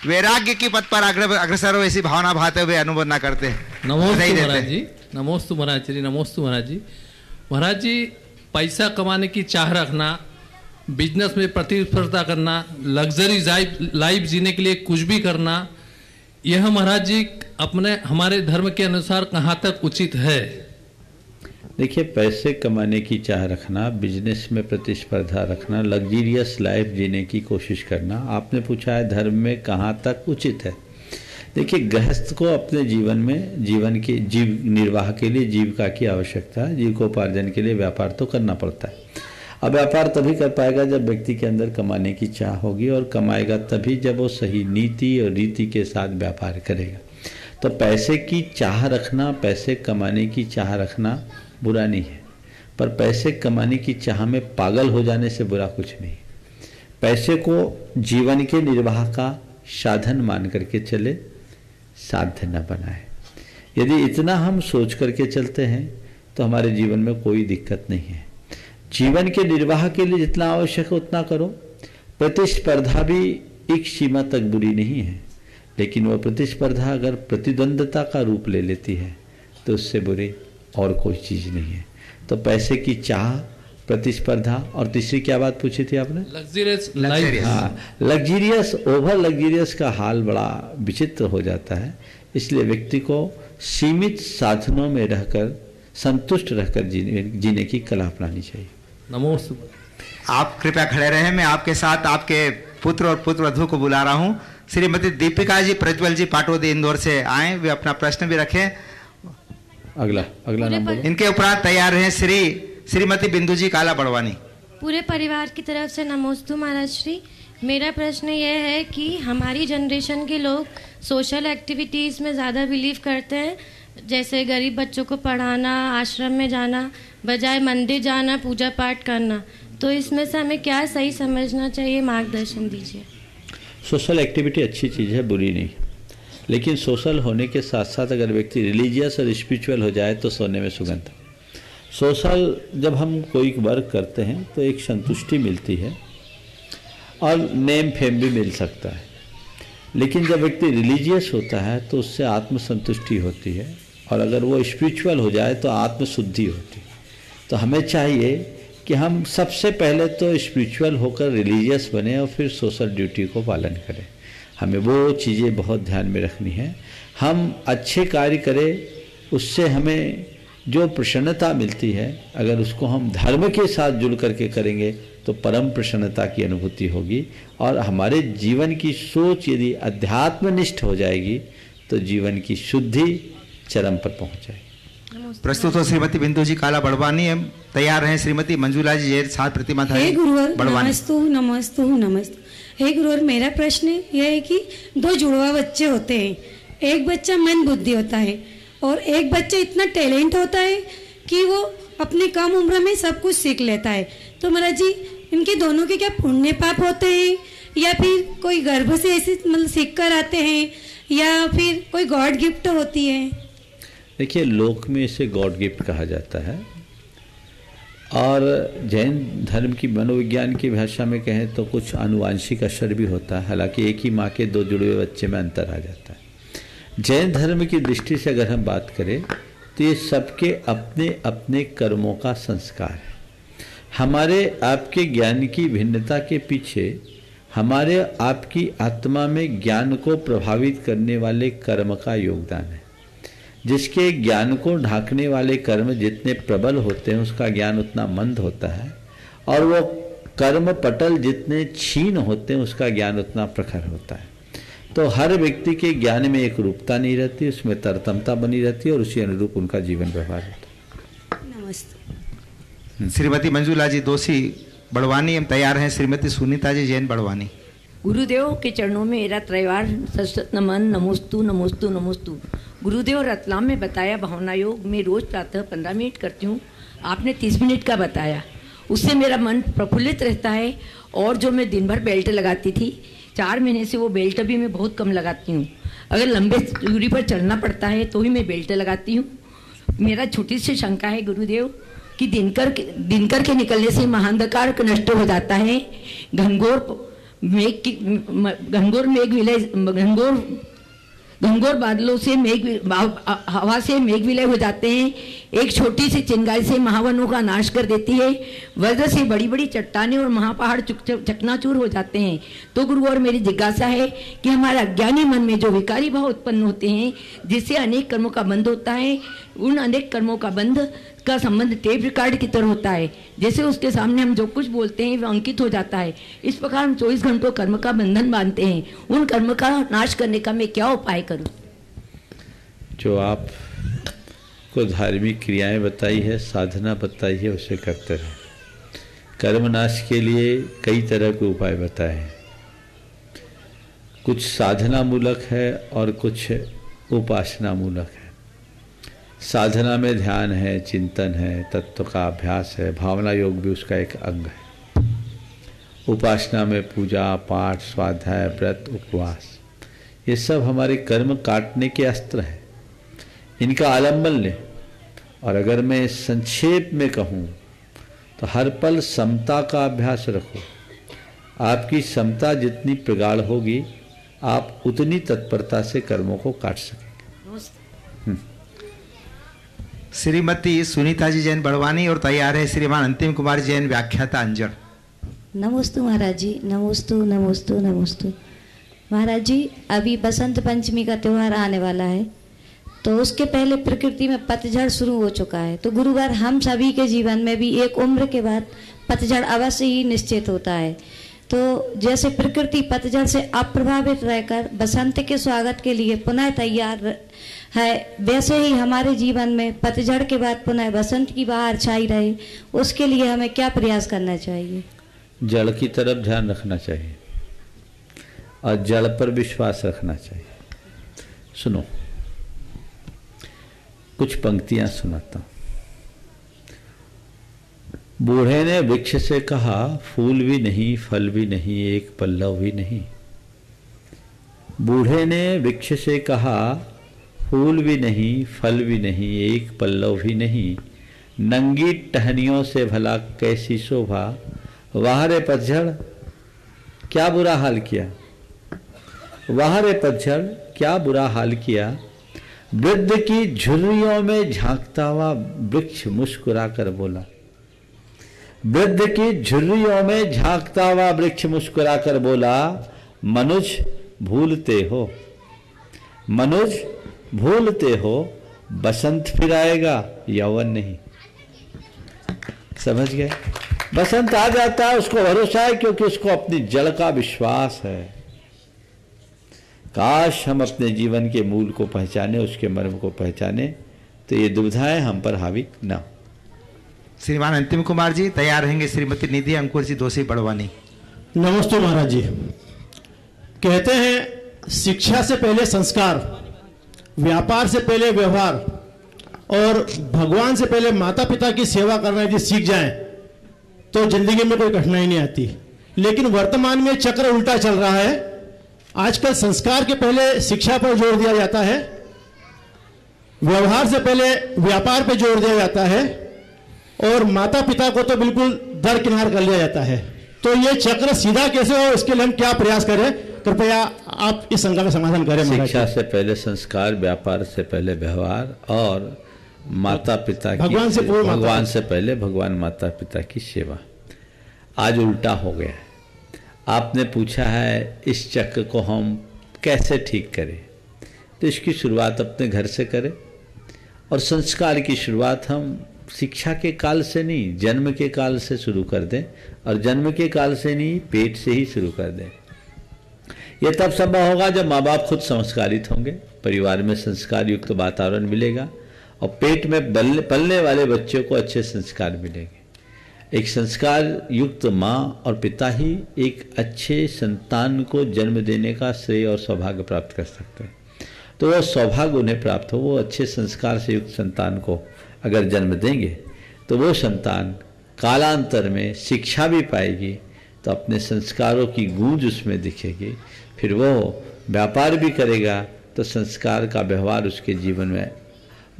वैराग्य की पथ पर अग्रसर हो ऐसी भावना भाते हुए अनुमोदना करते हैं। नमोस्तु महाराज जी, नमोस्तु महाराज जी, नमोस्तु महाराज जी। महाराज जी, पैसा कमाने की चाह रखना, बिजनेस में प्रतिस्पर्धा करना, लग्जरी लाइफ जीने के लिए कुछ भी करना, यह महाराज जी अपने हमारे धर्म के अनुसार कहाँ तक उचित है? देखिए, पैसे कमाने की चाह रखना, बिजनेस में प्रतिस्पर्धा रखना, लग्जीरियस लाइफ जीने की कोशिश करना, आपने पूछा है धर्म में कहाँ तक उचित है। देखिए, गृहस्थ को अपने जीवन में जीव निर्वाह के लिए जीविका की आवश्यकता है। जीविकोपार्जन के लिए व्यापार तो करना पड़ता है। अब व्यापार तभी कर पाएगा जब व्यक्ति के अंदर कमाने की चाह होगी, और कमाएगा तभी जब वो सही नीति और रीति के साथ व्यापार करेगा। तो पैसे की चाह रखना, पैसे कमाने की चाह रखना बुरा नहीं है, पर पैसे कमाने की चाह में पागल हो जाने से बुरा कुछ नहीं। पैसे को जीवन के निर्वाह का साधन मान करके चले, साध्य न बनाए। यदि इतना हम सोच करके चलते हैं तो हमारे जीवन में कोई दिक्कत नहीं है। जीवन के निर्वाह के लिए जितना आवश्यक है उतना करो। प्रतिस्पर्धा भी एक सीमा तक बुरी नहीं है, लेकिन वह प्रतिस्पर्धा अगर प्रतिद्वंद्विता का रूप ले लेती है तो उससे बुरी और कोई चीज़ नहीं है। तो पैसे की चाह, प्रतिस्पर्धा, और तीसरी क्या बात पूछी थी आपने? Luxurious life. हाँ, लग्जीरियस, ओवर लग्जीरियस का हाल बड़ा विचित्र हो जाता है। इसलिए व्यक्ति को सीमित साधनों में रहकर, संतुष्ट रहकर जीने की कला अपनानी चाहिए। नमोस्तु। आप कृपया खड़े रहें। मैं आपके साथ आपके पुत्र और पुत्रवधू को बुला रहा हूँ। श्रीमती दीपिका जी प्रज्वल जी पाटोदी इंदौर से आए, वे अपना प्रश्न भी रखें। अगला नाम बोलो। इनके उपरांत तैयार हैं श्रीमती बिंदु जी काला बड़वानी। पूरे परिवार की तरफ से नमोस्तु महाराज श्री। मेरा प्रश्न यह है कि हमारी जनरेशन के लोग सोशल एक्टिविटीज़ में ज़्यादा बिलीव करते हैं, जैसे गरीब बच्चों को पढ़ाना, आश्रम में जाना, बजाय मंदिर जाना, पूजा पाठ करना। तो इसमें से हमें क्या सही समझना चाहिए, मार्गदर्शन दीजिए। सोशल एक्टिविटी अच्छी चीज़ है, बुरी नहीं, लेकिन सोशल होने के साथ साथ अगर व्यक्ति रिलीजियस और स्पिरिचुअल हो जाए तो सोने में सुगंध। सोशल जब हम कोई वर्क करते हैं तो एक संतुष्टि मिलती है और नेम फेम भी मिल सकता है, लेकिन जब व्यक्ति रिलीजियस होता है तो उससे आत्मसंतुष्टि होती है, और अगर वो स्पिरिचुअल हो जाए तो आत्मशुद्धि होती है। तो हमें चाहिए कि हम सबसे पहले तो स्पिरिचुअल होकर रिलीजियस बने और फिर सोशल ड्यूटी को पालन करें। हमें वो चीज़ें बहुत ध्यान में रखनी है। हम अच्छे कार्य करें, उससे हमें जो प्रसन्नता मिलती है, अगर उसको हम धर्म के साथ जुड़ करके करेंगे तो परम प्रसन्नता की अनुभूति होगी, और हमारे जीवन की सोच यदि अध्यात्मनिष्ठ हो जाएगी तो जीवन की शुद्धि चरम पर पहुंच जाएगी। प्रस्तुत हो श्रीमती बिंदु जी काला बड़वानी। हम तैयार रहे श्रीमती मंजूला जी जैन साथ प्रतिमा हे गुरुवर, नमस्तु। हे गुरुवर, मेरा प्रश्न यह है कि दो जुड़वा बच्चे होते हैं, एक बच्चा मंद बुद्धि होता है और एक बच्चा इतना टैलेंट होता है कि वो अपनी कम उम्र में सब कुछ सीख लेता है। तो महाराज जी, इनके दोनों के क्या पुण्य पाप होते हैं, या फिर कोई गर्भ से ऐसे मतलब सीख कर आते हैं, या फिर कोई गॉड गिफ्ट होती है? देखिए, लोक में इसे गॉड गिफ्ट कहा जाता है, और जैन धर्म की मनोविज्ञान की भाषा में कहें तो कुछ आनुवांशिक असर भी होता है। हालांकि एक ही माँ के दो जुड़े हुए बच्चे में अंतर आ जाता है। जैन धर्म की दृष्टि से अगर हम बात करें तो ये सबके अपने अपने कर्मों का संस्कार है। हमारे आपके ज्ञान की भिन्नता के पीछे हमारे आपकी आत्मा में ज्ञान को प्रभावित करने वाले कर्म का योगदान है। जिसके ज्ञान को ढांकने वाले कर्म जितने प्रबल होते हैं उसका ज्ञान उतना मंद होता है, और वो कर्म पटल जितने क्षीण होते हैं उसका ज्ञान उतना प्रखर होता है। तो हर व्यक्ति के ज्ञान में एक रूपता नहीं रहती, उसमें तरतमता बनी रहती है, और उसी अनुरूप उनका जीवन व्यवहार होता है। नमस्ते। श्रीमती मंजूला जी दोषी बड़वानी एवं तैयार हैं श्रीमती सुनीता जी जैन बड़वानी। गुरुदेव के चरणों में मेरा त्रैवार सशत नमन, नमोस्तु नमोस्तु नमोस्तु। गुरुदेव रतलाम में बताया भावना योग में रोज प्रातः 15 मिनट करती हूँ, आपने 30 मिनट का बताया, उससे मेरा मन प्रफुल्लित रहता है। और जो मैं दिन भर बेल्ट लगाती थी, 4 महीने से वो बेल्ट भी मैं बहुत कम लगाती हूँ। अगर लंबे दूरी पर चलना पड़ता है तो ही मैं बेल्ट लगाती हूँ। मेरा छोटी सी शंका है गुरुदेव कि दिनकर के निकलने से महाअंधकार नष्ट हो जाता है, घनघोर बादलों से हवा से मेघ विलय हो जाते हैं, एक छोटी सी चिंगारी से महावनों का नाश कर देती है, वज्र से बड़ी बड़ी चट्टानें और महापहाड़ चकनाचूर हो जाते हैं। तो गुरु और मेरी जिज्ञासा है कि हमारे अज्ञानी मन में जो विकारी भाव उत्पन्न होते हैं, जिससे अनेक कर्मों का बंध होता है, उन अनेक कर्मों का बंध का संबंध टेप रिकॉर्ड की तरह होता है, जैसे उसके सामने हम जो कुछ बोलते हैं वह अंकित हो जाता है। इस प्रकार हम 24 घंटों कर्म का बंधन बांधते हैं, उन कर्म का नाश करने का मैं क्या उपाय करूं? जो आप को धार्मिक क्रियाएं बताई है, साधना बताई है, उसे करते रहे। कर्म नाश के लिए कई तरह के उपाय बताए हैं, कुछ साधना मूलक है और कुछ उपासना मूलक है। साधना में ध्यान है, चिंतन है, तत्व का अभ्यास है, भावना योग भी उसका एक अंग है। उपासना में पूजा पाठ, स्वाध्याय, व्रत, उपवास, ये सब हमारे कर्म काटने के अस्त्र हैं, इनका आलम्बन लें। और अगर मैं संक्षेप में कहूँ तो हर पल समता का अभ्यास रखो। आपकी समता जितनी प्रगाढ़ होगी, आप उतनी तत्परता से कर्मों को काट सकेंगे। श्रीमती सुनीता जी जैन बड़वानी और तैयार है श्रीमान अंतिम कुमार जैन व्याख्याता अंजड़। नमोस्तु महाराज जी, नमोस्तु नमोस्तु नमोस्तु। महाराज जी, अभी बसंत पंचमी का त्यौहार आने वाला है, तो उसके पहले प्रकृति में पतझड़ शुरू हो चुका है। तो गुरुवार हम सभी के जीवन में भी एक उम्र के बाद पतझड़ अवश्य ही निश्चित होता है। तो जैसे प्रकृति पतझड़ से अप्रभावित रहकर बसंत के स्वागत के लिए पुनः तैयार है, वैसे ही हमारे जीवन में पतझड़ के बाद पुनः बसंत की बहार छाई रहे, उसके लिए हमें क्या प्रयास करना चाहिए? जड़ की तरफ ध्यान रखना चाहिए और जड़ पर विश्वास रखना चाहिए। सुनो, कुछ पंक्तियां सुनाता हूं। बूढ़े ने वृक्ष से कहा, फूल भी नहीं, फल भी नहीं, एक पल्लव भी नहीं। बूढ़े ने वृक्ष से कहा, फूल भी नहीं, फल भी नहीं, एक पल्लव भी नहीं, नंगी टहनियों से भला कैसी शोभा, वाह रे पतझड़ क्या बुरा हाल किया, वाह रे पतझड़ क्या बुरा हाल किया। वृद्ध की झुर्रियों में झांकता हुआ वृक्ष मुस्कुरा कर बोला, वृद्ध की झुर्रियों में झांकता हुआ वृक्ष मुस्कुरा कर बोला, मनुज भूलते हो, मनुज भूलते हो, बसंत फिर आएगा, यौवन नहीं। समझ गए? बसंत आ जाता है, उसको भरोसा है, क्योंकि उसको अपनी जड़ का विश्वास है। काश हम अपने जीवन के मूल को पहचाने, उसके मर्म को पहचाने, तो ये दुविधाएं हम पर हावी न हो। श्रीमान अंतिम कुमार जी तैयार रहेंगे श्रीमती निधि अंकुर जी दोषी बड़वानी। नमस्ते महाराज जी। कहते हैं शिक्षा से पहले संस्कार, व्यापार से पहले व्यवहार और भगवान से पहले माता पिता की सेवा करना यदि सीख जाएं तो जिंदगी में कोई कठिनाई नहीं आती। लेकिन वर्तमान में चक्र उल्टा चल रहा है। आजकल संस्कार के पहले शिक्षा पर जोर दिया जाता है, व्यवहार से पहले व्यापार पर जोर दिया जाता है और माता पिता को तो बिल्कुल दरकिनार कर लिया जाता है। तो ये चक्र सीधा कैसे हो, इसके लिए हम क्या प्रयास करें? कृपया आप इस शंका का समाधान करें। शिक्षा से पहले संस्कार, व्यापार से पहले व्यवहार और माता पिता की भगवान से पहले भगवान माता पिता की सेवा। आज उल्टा हो गया है। आपने पूछा है इस चक्र को हम कैसे ठीक करें, तो इसकी शुरुआत अपने घर से करें। और संस्कार की शुरुआत हम शिक्षा के काल से नहीं, जन्म के काल से शुरू कर दें। और जन्म के काल से नहीं, पेट से ही शुरू कर दें। यह तब संभव होगा जब माँ बाप खुद संस्कारित होंगे, परिवार में संस्कार युक्त वातावरण मिलेगा और पेट में पलने वाले बच्चों को अच्छे संस्कार मिलेंगे। एक संस्कार युक्त माँ और पिता ही एक अच्छे संतान को जन्म देने का श्रेय और सौभाग्य प्राप्त कर सकते हैं। तो वह सौभाग्य उन्हें प्राप्त हो, वो अच्छे संस्कार से युक्त संतान को अगर जन्म देंगे तो वो संतान कालांतर में शिक्षा भी पाएगी, तो अपने संस्कारों की गूंज उसमें दिखेगी, फिर वो व्यापार भी करेगा तो संस्कार का व्यवहार उसके जीवन में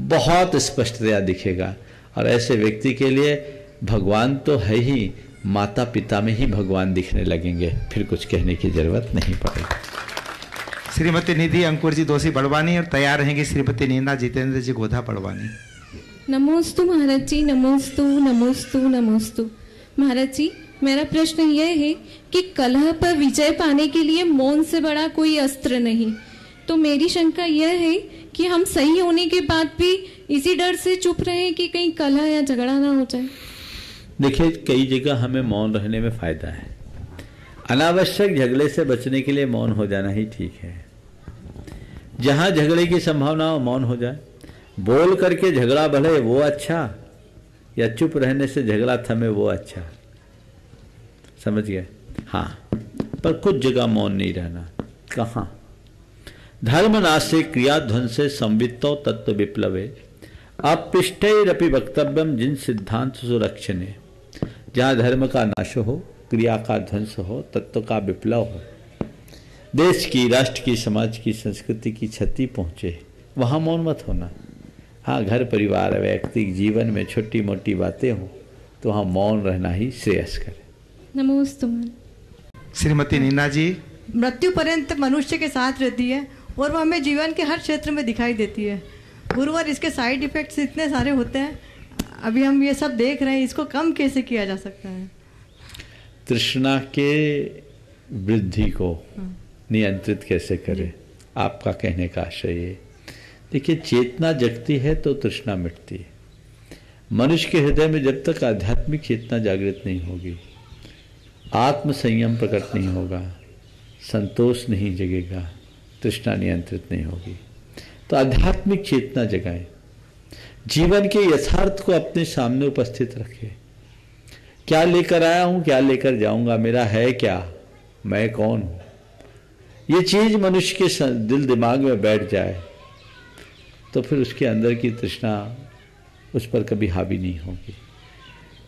बहुत स्पष्टतया दिखेगा। और ऐसे व्यक्ति के लिए भगवान तो है ही, माता पिता में ही भगवान दिखने लगेंगे, फिर कुछ कहने की जरूरत नहीं पड़ेगी। श्रीमती निधि अंकुर जी दोषी बड़वानी और तैयार रहेंगी श्रीमती नीना जितेंद्र जी गोधा पड़वानी। नमोस्तु महाराज जी, नमोस्तु नमोस्तु नमोस्तु। महाराज जी, मेरा प्रश्न यह है कि कलह पर विजय पाने के लिए मौन से बड़ा कोई अस्त्र नहीं। तो मेरी शंका यह है कि हम सही होने के बाद भी इसी डर से चुप रहे कि कहीं कलह या झगड़ा ना हो जाए। देखिए, कई जगह हमें मौन रहने में फायदा है। अनावश्यक झगड़े से बचने के लिए मौन हो जाना ही ठीक है। जहां झगड़े की संभावना हो मौन हो जाए। बोल करके झगड़ा बढ़े वो अच्छा, या चुप रहने से झगड़ा थमे वो अच्छा। समझ गए? हाँ, पर कुछ जगह मौन नहीं रहना। कहाँ? धर्मनाशे क्रिया ध्वंसे संवित्तो तत्व विप्लवे अपिष्टैरपि वक्तव्यम जिन सिद्धांत सुरक्षणे। जहाँ धर्म का नाश हो, क्रिया का ध्वंस हो, तत्व का विप्लव हो, देश की, राष्ट्र की, समाज की, संस्कृति की क्षति पहुँचे, वहाँ मौन मत होना। हाँ, घर परिवार व्यक्तिगत जीवन में छोटी मोटी बातें हों तो वहाँ मौन रहना ही श्रेयस्कर है। नमोस्तु। श्रीमती नीना जी, मृत्यु पर्यंत मनुष्य के साथ रहती है और वह हमें जीवन के हर क्षेत्र में दिखाई देती है। गुरुवर, इसके साइड इफेक्ट्स इतने सारे होते हैं, अभी हम ये सब देख रहे हैं, इसको कम कैसे किया जा सकता है? तृष्णा के वृद्धि को नियंत्रित कैसे करें, आपका कहने का आशय ये। देखिए, चेतना जगती है तो तृष्णा मिटती है। मनुष्य के हृदय में जब तक आध्यात्मिक चेतना जागृत नहीं होगी, आत्म संयम प्रकट नहीं होगा, संतोष नहीं जगेगा, तृष्णा नियंत्रित नहीं होगी। तो आध्यात्मिक चेतना जगाएं, जीवन के यथार्थ को अपने सामने उपस्थित रखें। क्या लेकर आया हूं, क्या लेकर जाऊंगा, मेरा है क्या, मैं कौन हूं, ये चीज मनुष्य के दिल दिमाग में बैठ जाए तो फिर उसके अंदर की तृष्णा उस पर कभी हावी नहीं होगी।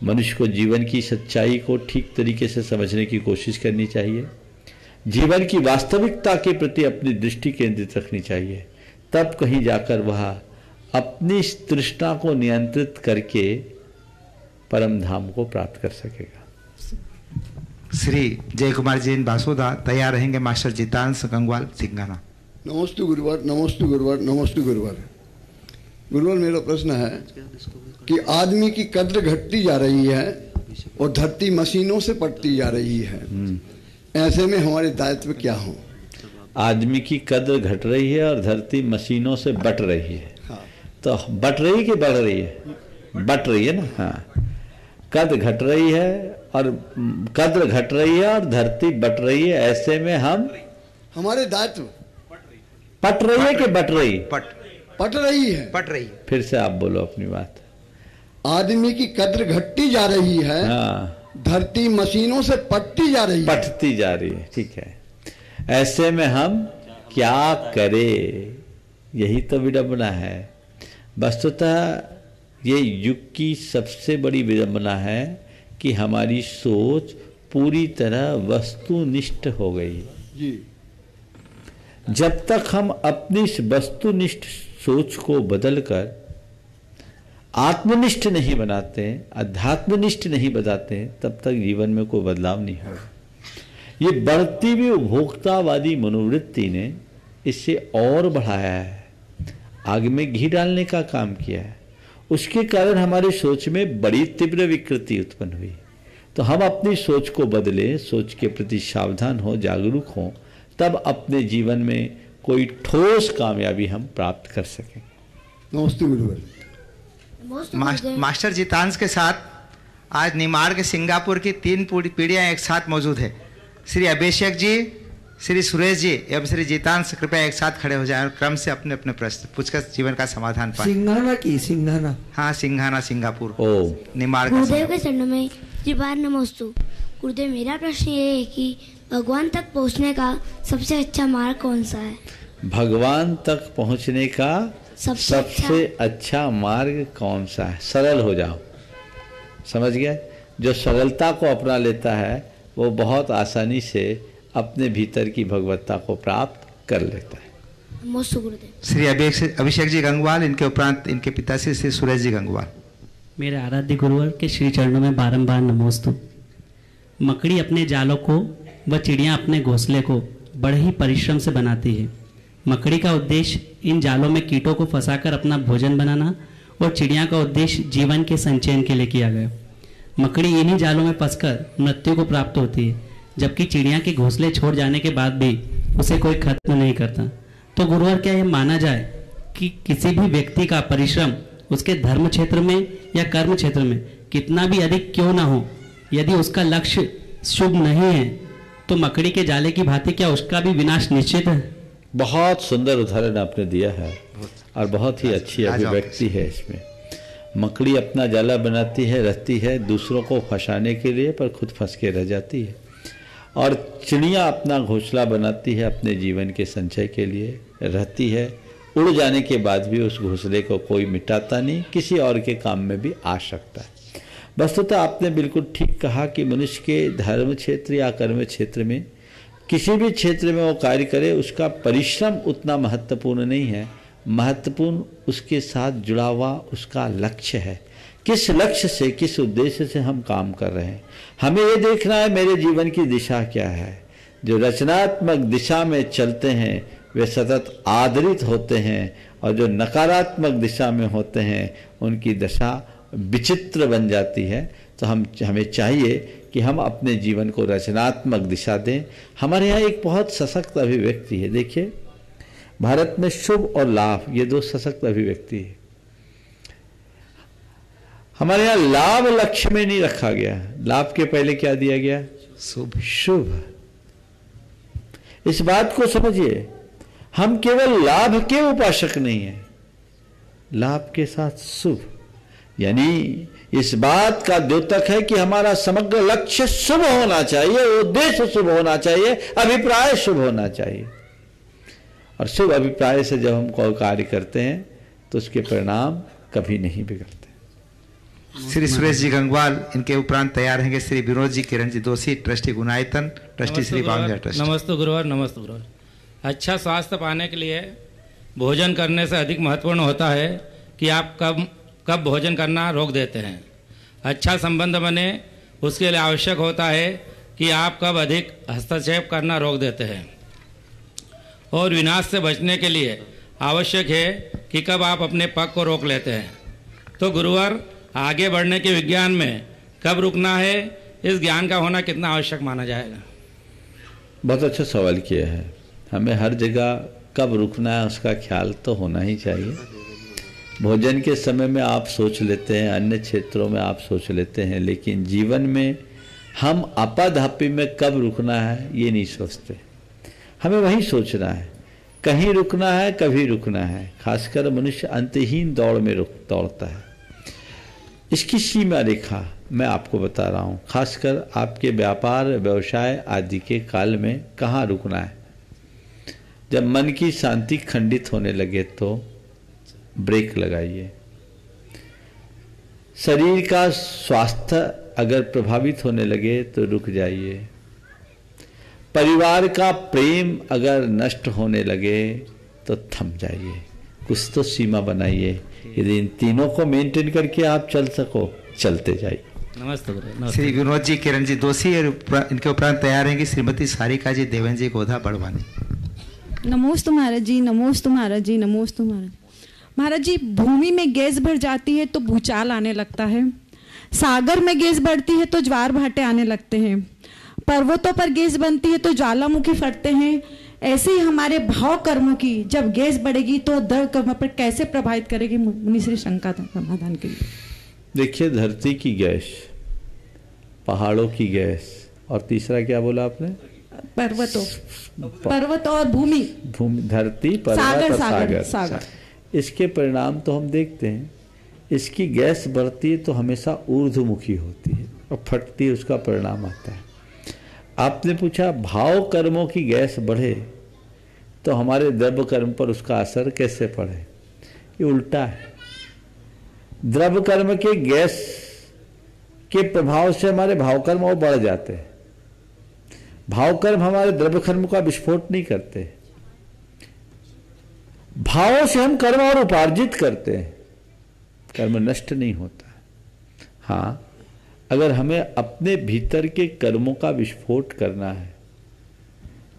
मनुष्य को जीवन की सच्चाई को ठीक तरीके से समझने की कोशिश करनी चाहिए, जीवन की वास्तविकता के प्रति अपनी दृष्टि केंद्रित रखनी चाहिए, तब कहीं जाकर वह अपनी तृष्णा को नियंत्रित करके परम धाम को प्राप्त कर सकेगा। श्री जय कुमार जैन बासुदा तैयार रहेंगे मास्टर जितांश गंगवाल सिंगाना। नमस्ते गुरुवार, नमस्ते गुरुवार, नमस्ते गुरुवार। गुरुवार, मेरा प्रश्न है कि आदमी की कद्र घटती जा रही है और धरती मशीनों से पटती जा रही है, ऐसे में हमारे दायित्व क्या हो? आदमी की कद्र घट रही है और धरती मशीनों से बट रही है। हाँ। तो बट रही कि बढ़ रही है? बट रही है ना। हाँ, कद्र घट रही है और कद्र घट रही है और धरती बट रही है, ऐसे में हम हमारे दायित्व पट रही है कि बट रही? पट रही है। पट रही। फिर से आप बोलो अपनी बात। आदमी की कद्र घटती जा रही है। हाँ। धरती मशीनों से पटती जा रही है। पटती जा रही है, ठीक है। ऐसे में हम क्या करें, यही तो विडंबना है। वस्तुतः ये युग की सबसे बड़ी विडंबना है कि हमारी सोच पूरी तरह वस्तुनिष्ठ हो गई। जी। जब तक हम अपनी वस्तुनिष्ठ सोच को बदलकर आत्मनिष्ठ नहीं बनाते, अध्यात्मनिष्ठ नहीं बनाते, तब तक जीवन में कोई बदलाव नहीं होगा। ये बढ़ती हुई उपभोक्तावादी मनोवृत्ति ने इसे और बढ़ाया है, आग में घी डालने का काम किया है। उसके कारण हमारी सोच में बड़ी तीव्र विकृति उत्पन्न हुई। तो हम अपनी सोच को बदलें, सोच के प्रति सावधान हो, जागरूक हों, तब अपने जीवन में कोई ठोस कामयाबी हम प्राप्त कर सकें। नमस्ते गुरुवर। मास्टर जितांश के साथ आज निमार्ग सिंगापुर की 3 पीढ़ियां एक साथ मौजूद है। श्री अभिषेक जी, श्री सुरेश जी एवं श्री जितांश कृपया एक साथ खड़े हो जाएं और क्रम से अपने अपने प्रश्न पूछकर जीवन का समाधान पाएं। सिंघाना की सिंघाना। हाँ, सिंघाना सिंगापुर। ओ निमार्ग। गुरुदेव के चरणों में त्रिपार नमोस्तु। गुरुदेव, मेरा प्रश्न ये है कि भगवान तक पहुंचने का सबसे अच्छा मार्ग कौन सा है? भगवान तक पहुंचने का सबसे अच्छा मार्ग कौन सा है? सरल हो जाओ, समझ गए? जो सरलता को अपना लेता है वो बहुत आसानी से अपने भीतर की भगवत्ता को प्राप्त कर लेता है। नमोस्तु गुरुदेव। श्री अभिषेक जी गंगवाल, इनके उपरांत इनके पिता श्री सुरेश जी गंगवाल। मेरे आराध्य गुरुवर के श्री चरणों में बारंबार नमोस्तु। मकड़ी अपने जालों को व चिड़ियाँ अपने घोंसले को बड़े ही परिश्रम से बनाती है। मकड़ी का उद्देश्य इन जालों में कीटों को फंसाकर अपना भोजन बनाना और चिड़िया का उद्देश्य जीवन के संचयन के लिए किया गया। मकड़ी इन्हीं जालों में फंसकर मृत्यु को प्राप्त होती है, जबकि चिड़िया के घोंसले छोड़ जाने के बाद भी उसे कोई खत्म नहीं करता। तो गुरुवर, क्या यह माना जाए कि किसी भी व्यक्ति का परिश्रम उसके धर्म क्षेत्र में या कर्म क्षेत्र में कितना भी अधिक क्यों ना हो, यदि उसका लक्ष्य शुभ नहीं है तो मकड़ी के जाले की भांति क्या उसका भी विनाश निश्चित है? बहुत सुंदर उदाहरण आपने दिया है और बहुत ही अच्छी अभिव्यक्ति है इसमें। मकड़ी अपना जाला बनाती है, रहती है दूसरों को फंसाने के लिए, पर खुद फंस के रह जाती है। और चिड़िया अपना घोंसला बनाती है अपने जीवन के संचय के लिए, रहती है। उड़ जाने के बाद भी उस घोंसले को कोई मिटाता नहीं, किसी और के काम में भी आ सकता है। वस्तुतः आपने बिल्कुल ठीक कहा कि मनुष्य के धर्म क्षेत्र या कर्म क्षेत्र में, किसी भी क्षेत्र में वो कार्य करे, उसका परिश्रम उतना महत्वपूर्ण नहीं है। महत्वपूर्ण उसके साथ जुड़ा हुआ उसका लक्ष्य है। किस लक्ष्य से, किस उद्देश्य से हम काम कर रहे हैं। हमें ये देखना है मेरे जीवन की दिशा क्या है। जो रचनात्मक दिशा में चलते हैं वे सतत आदरित होते हैं, और जो नकारात्मक दिशा में होते हैं उनकी दशा विचित्र बन जाती है। तो हमें चाहिए कि हम अपने जीवन को रचनात्मक दिशा दें। हमारे यहाँ एक बहुत सशक्त अभिव्यक्ति है। देखिए, भारत में शुभ और लाभ, ये दो सशक्त अभिव्यक्ति है। हमारे यहाँ लाभ लक्ष्य में नहीं रखा गया। लाभ के पहले क्या दिया गया? शुभ। शुभ। इस बात को समझिए, हम केवल लाभ के उपासक नहीं है, लाभ के साथ शुभ, यानी इस बात का द्योतक है कि हमारा समग्र लक्ष्य शुभ होना चाहिए, उद्देश्य शुभ होना चाहिए, अभिप्राय शुभ होना चाहिए। और शुभ अभिप्राय से जब हम कोई कार्य करते हैं तो उसके परिणाम कभी नहीं बिगड़ते। श्री सुरेश जी गंगवाल, इनके उपरांत तैयार रहेंगे Shri Vinod ji Kiran ji Doshi, trustee Gunayatan, trustee Shri Bangla trust. नमस्ते गुरुवार। नमस्ते गुरुवार। अच्छा स्वास्थ्य पाने के लिए भोजन करने से अधिक महत्वपूर्ण होता है कि आप कब भोजन करना रोक देते हैं। अच्छा संबंध बने उसके लिए आवश्यक होता है कि आप कब अधिक हस्तक्षेप करना रोक देते हैं। और विनाश से बचने के लिए आवश्यक है कि कब आप अपने पग को रोक लेते हैं। तो गुरुवार, आगे बढ़ने के विज्ञान में कब रुकना है, इस ज्ञान का होना कितना आवश्यक माना जाएगा? बहुत अच्छा सवाल किया है। हमें हर जगह कब रुकना है उसका ख्याल तो होना ही चाहिए। भोजन के समय में आप सोच लेते हैं, अन्य क्षेत्रों में आप सोच लेते हैं, लेकिन जीवन में हम आपाधापी में कब रुकना है ये नहीं सोचते। हमें वही सोचना है, कहीं रुकना है, कभी रुकना है। खासकर मनुष्य अंतहीन दौड़ में दौड़ता है। इसकी सीमा रेखा मैं आपको बता रहा हूँ। खासकर आपके व्यापार व्यवसाय आदि के काल में कहाँ रुकना है। जब मन की शांति खंडित होने लगे तो ब्रेक लगाइए। शरीर का स्वास्थ्य अगर प्रभावित होने लगे तो रुक जाइए। परिवार का प्रेम अगर नष्ट होने लगे तो थम जाइए। कुछ तो सीमा बनाइए। यदि इन तीनों को मेंटेन करके आप चल सको, चलते जाइए। नमस्ते। श्री विनोद जी किरण जी दोषी, और इनके उपरांत तैयार रहेंगी श्रीमती सारिका जी देवन जी गोधा बड़वानी। नमोस्तु महाराज जी, नमोस्तु महाराज जी, नमोस्तु महाराज। महाराज जी, भूमि में गैस बढ़ जाती है तो भूचाल आने लगता है। सागर में गैस बढ़ती है तो ज्वार भाटे आने लगते हैं। पर्वतों पर गैस बनती है तो ज्वालामुखी फटते हैं। ऐसे ही हमारे भाव कर्मों की जब गैस बढ़ेगी तो दर्द कर्म पर कैसे प्रभावित करेगी? मुनिश्री शंका समाधान के लिए। देखिए, धरती की गैस, पहाड़ों की गैस, और तीसरा क्या बोला आपने? पर्वत और भूमि। धरती, पर्वत और सागर। इसके परिणाम तो हम देखते हैं। इसकी गैस बढ़ती है तो हमेशा ऊर्ध्वमुखी होती है। और फटती है, उसका परिणाम आता है। आपने पूछा भाव कर्मों की गैस बढ़े तो हमारे द्रव्य कर्म पर उसका असर कैसे पड़े? ये उल्टा है। द्रव्य कर्म के गैस के प्रभाव से हमारे भाव कर्म और बढ़ जाते हैं। भाव कर्म हमारे द्रव्य कर्म का विस्फोट नहीं करते। भावों से हम कर्म और उपार्जित करते हैं, कर्म नष्ट नहीं होता। हाँ, अगर हमें अपने भीतर के कर्मों का विस्फोट करना है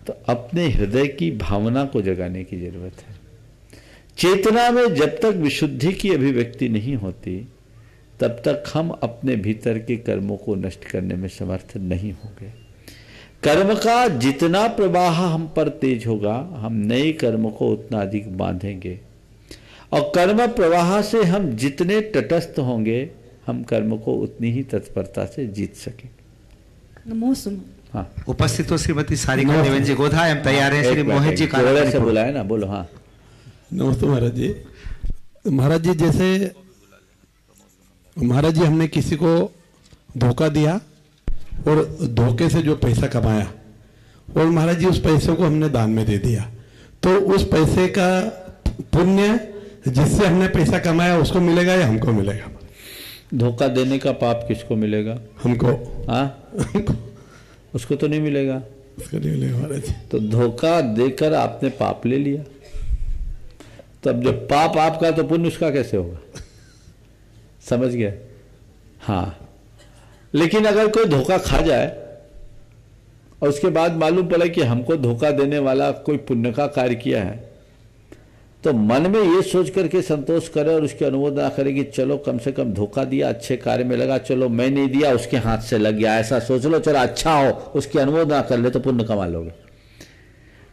तो अपने हृदय की भावना को जगाने की जरूरत है। चेतना में जब तक विशुद्धि की अभिव्यक्ति नहीं होती तब तक हम अपने भीतर के कर्मों को नष्ट करने में समर्थ नहीं होंगे। कर्म का जितना प्रवाह हम पर तेज होगा, हम नए कर्म को उतना अधिक बांधेंगे, और कर्म प्रवाह से हम जितने तटस्थ होंगे, हम कर्म को उतनी ही तत्परता से जीत सकेंगे। हाँ, उपस्थित हो श्रीमती सारिका देवेन जी गोधा, हम तैयार हैं। श्री मोहित जी काला से बुलाए ना, बोलो। हाँ, नमस्ते महाराज जी। महाराज जी, जैसे महाराज जी हमने किसी को धोखा दिया और धोखे से जो पैसा कमाया और महाराज जी उस पैसे को हमने दान में दे दिया, तो उस पैसे का पुण्य जिससे हमने पैसा कमाया उसको मिलेगा या हमको मिलेगा? धोखा देने का पाप किसको मिलेगा? हमको। हाँ, उसको तो नहीं मिलेगा। उसको नहीं मिलेगा महाराज जी। तो धोखा देकर आपने पाप ले लिया, तब जब पाप आपका तो पुण्य उसका कैसे होगा? समझ गए? हाँ, लेकिन अगर कोई धोखा खा जाए और उसके बाद मालूम पड़े कि हमको धोखा देने वाला कोई पुण्य का कार्य किया है, तो मन में ये सोच करके संतोष करे और उसकी अनुमोदना करे कि चलो कम से कम धोखा दिया, अच्छे कार्य में लगा, चलो मैं नहीं दिया उसके हाथ से लग गया, ऐसा सोच लो, चलो अच्छा हो, उसकी अनुमोदना कर ले तो पुण्य कमा लोगे।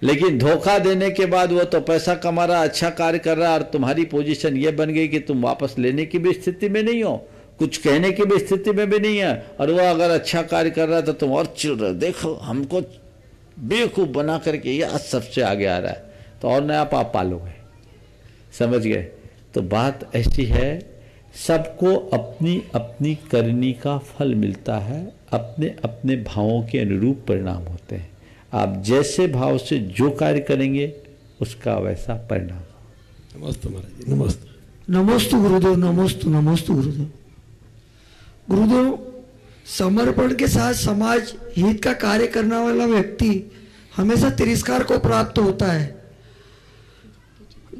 लेकिन धोखा देने के बाद वो तो पैसा कमा रहा, अच्छा कार्य कर रहा, और तुम्हारी पोजीशन ये बन गई कि तुम वापस लेने की भी स्थिति में नहीं हो, कुछ कहने की भी स्थिति में भी नहीं है, और वो अगर अच्छा कार्य कर रहा है तो तुम और चिढ़ रहे, देखो हमको बेवकूफ बना करके यह सबसे आगे आ रहा है, तो और नया पाप पालोगे। समझ गए? तो बात ऐसी है, सबको अपनी अपनी करनी का फल मिलता है, अपने अपने भावों के अनुरूप परिणाम होते हैं। आप जैसे भाव से जो कार्य करेंगे उसका वैसा परिणाम। नमस्ते महाराज जी। नमस्ते। नमोस्तु गुरुदेव। नमोस्तु नमोस्तु गुरुदेव। गुरुदेव, समर्पण के साथ समाज हित का कार्य करने वाला व्यक्ति हमेशा तिरस्कार को प्राप्त होता है,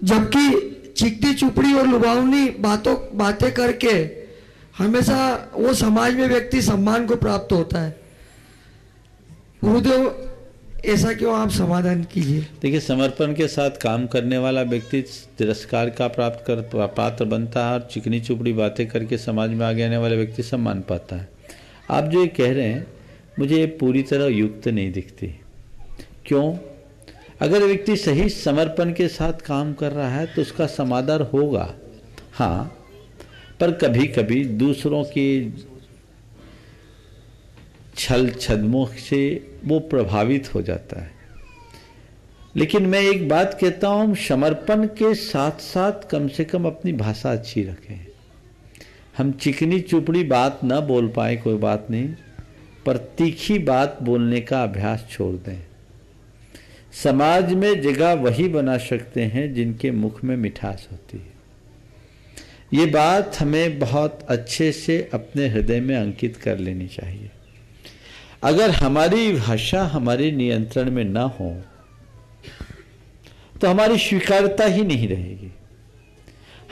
जबकि चिकनी चुपड़ी और लुभावनी बातें करके हमेशा वो समाज में व्यक्ति सम्मान को प्राप्त होता है। गुरुदेव, ऐसा क्यों? आप समाधान कीजिए। देखिए, समर्पण के साथ काम करने वाला व्यक्ति तिरस्कार का पात्र बनता है, और चिकनी चुपड़ी बातें करके समाज में आगे आने वाला व्यक्ति सम्मान पाता है। आप जो ये कह रहे हैं, मुझे ये पूरी तरह युक्त नहीं दिखती। क्यों? अगर व्यक्ति सही समर्पण के साथ काम कर रहा है तो उसका समादर होगा, हाँ, पर कभी कभी दूसरों के छल छद्मों से वो प्रभावित हो जाता है। लेकिन मैं एक बात कहता हूँ, समर्पण के साथ साथ कम से कम अपनी भाषा अच्छी रखें। हम चिकनी चुपड़ी बात न बोल पाए कोई बात नहीं, पर तीखी बात बोलने का अभ्यास छोड़ दें। समाज में जगह वही बना सकते हैं जिनके मुख में मिठास होती है। ये बात हमें बहुत अच्छे से अपने हृदय में अंकित कर लेनी चाहिए। अगर हमारी भाषा हमारे नियंत्रण में ना हो तो हमारी स्वीकारता ही नहीं रहेगी।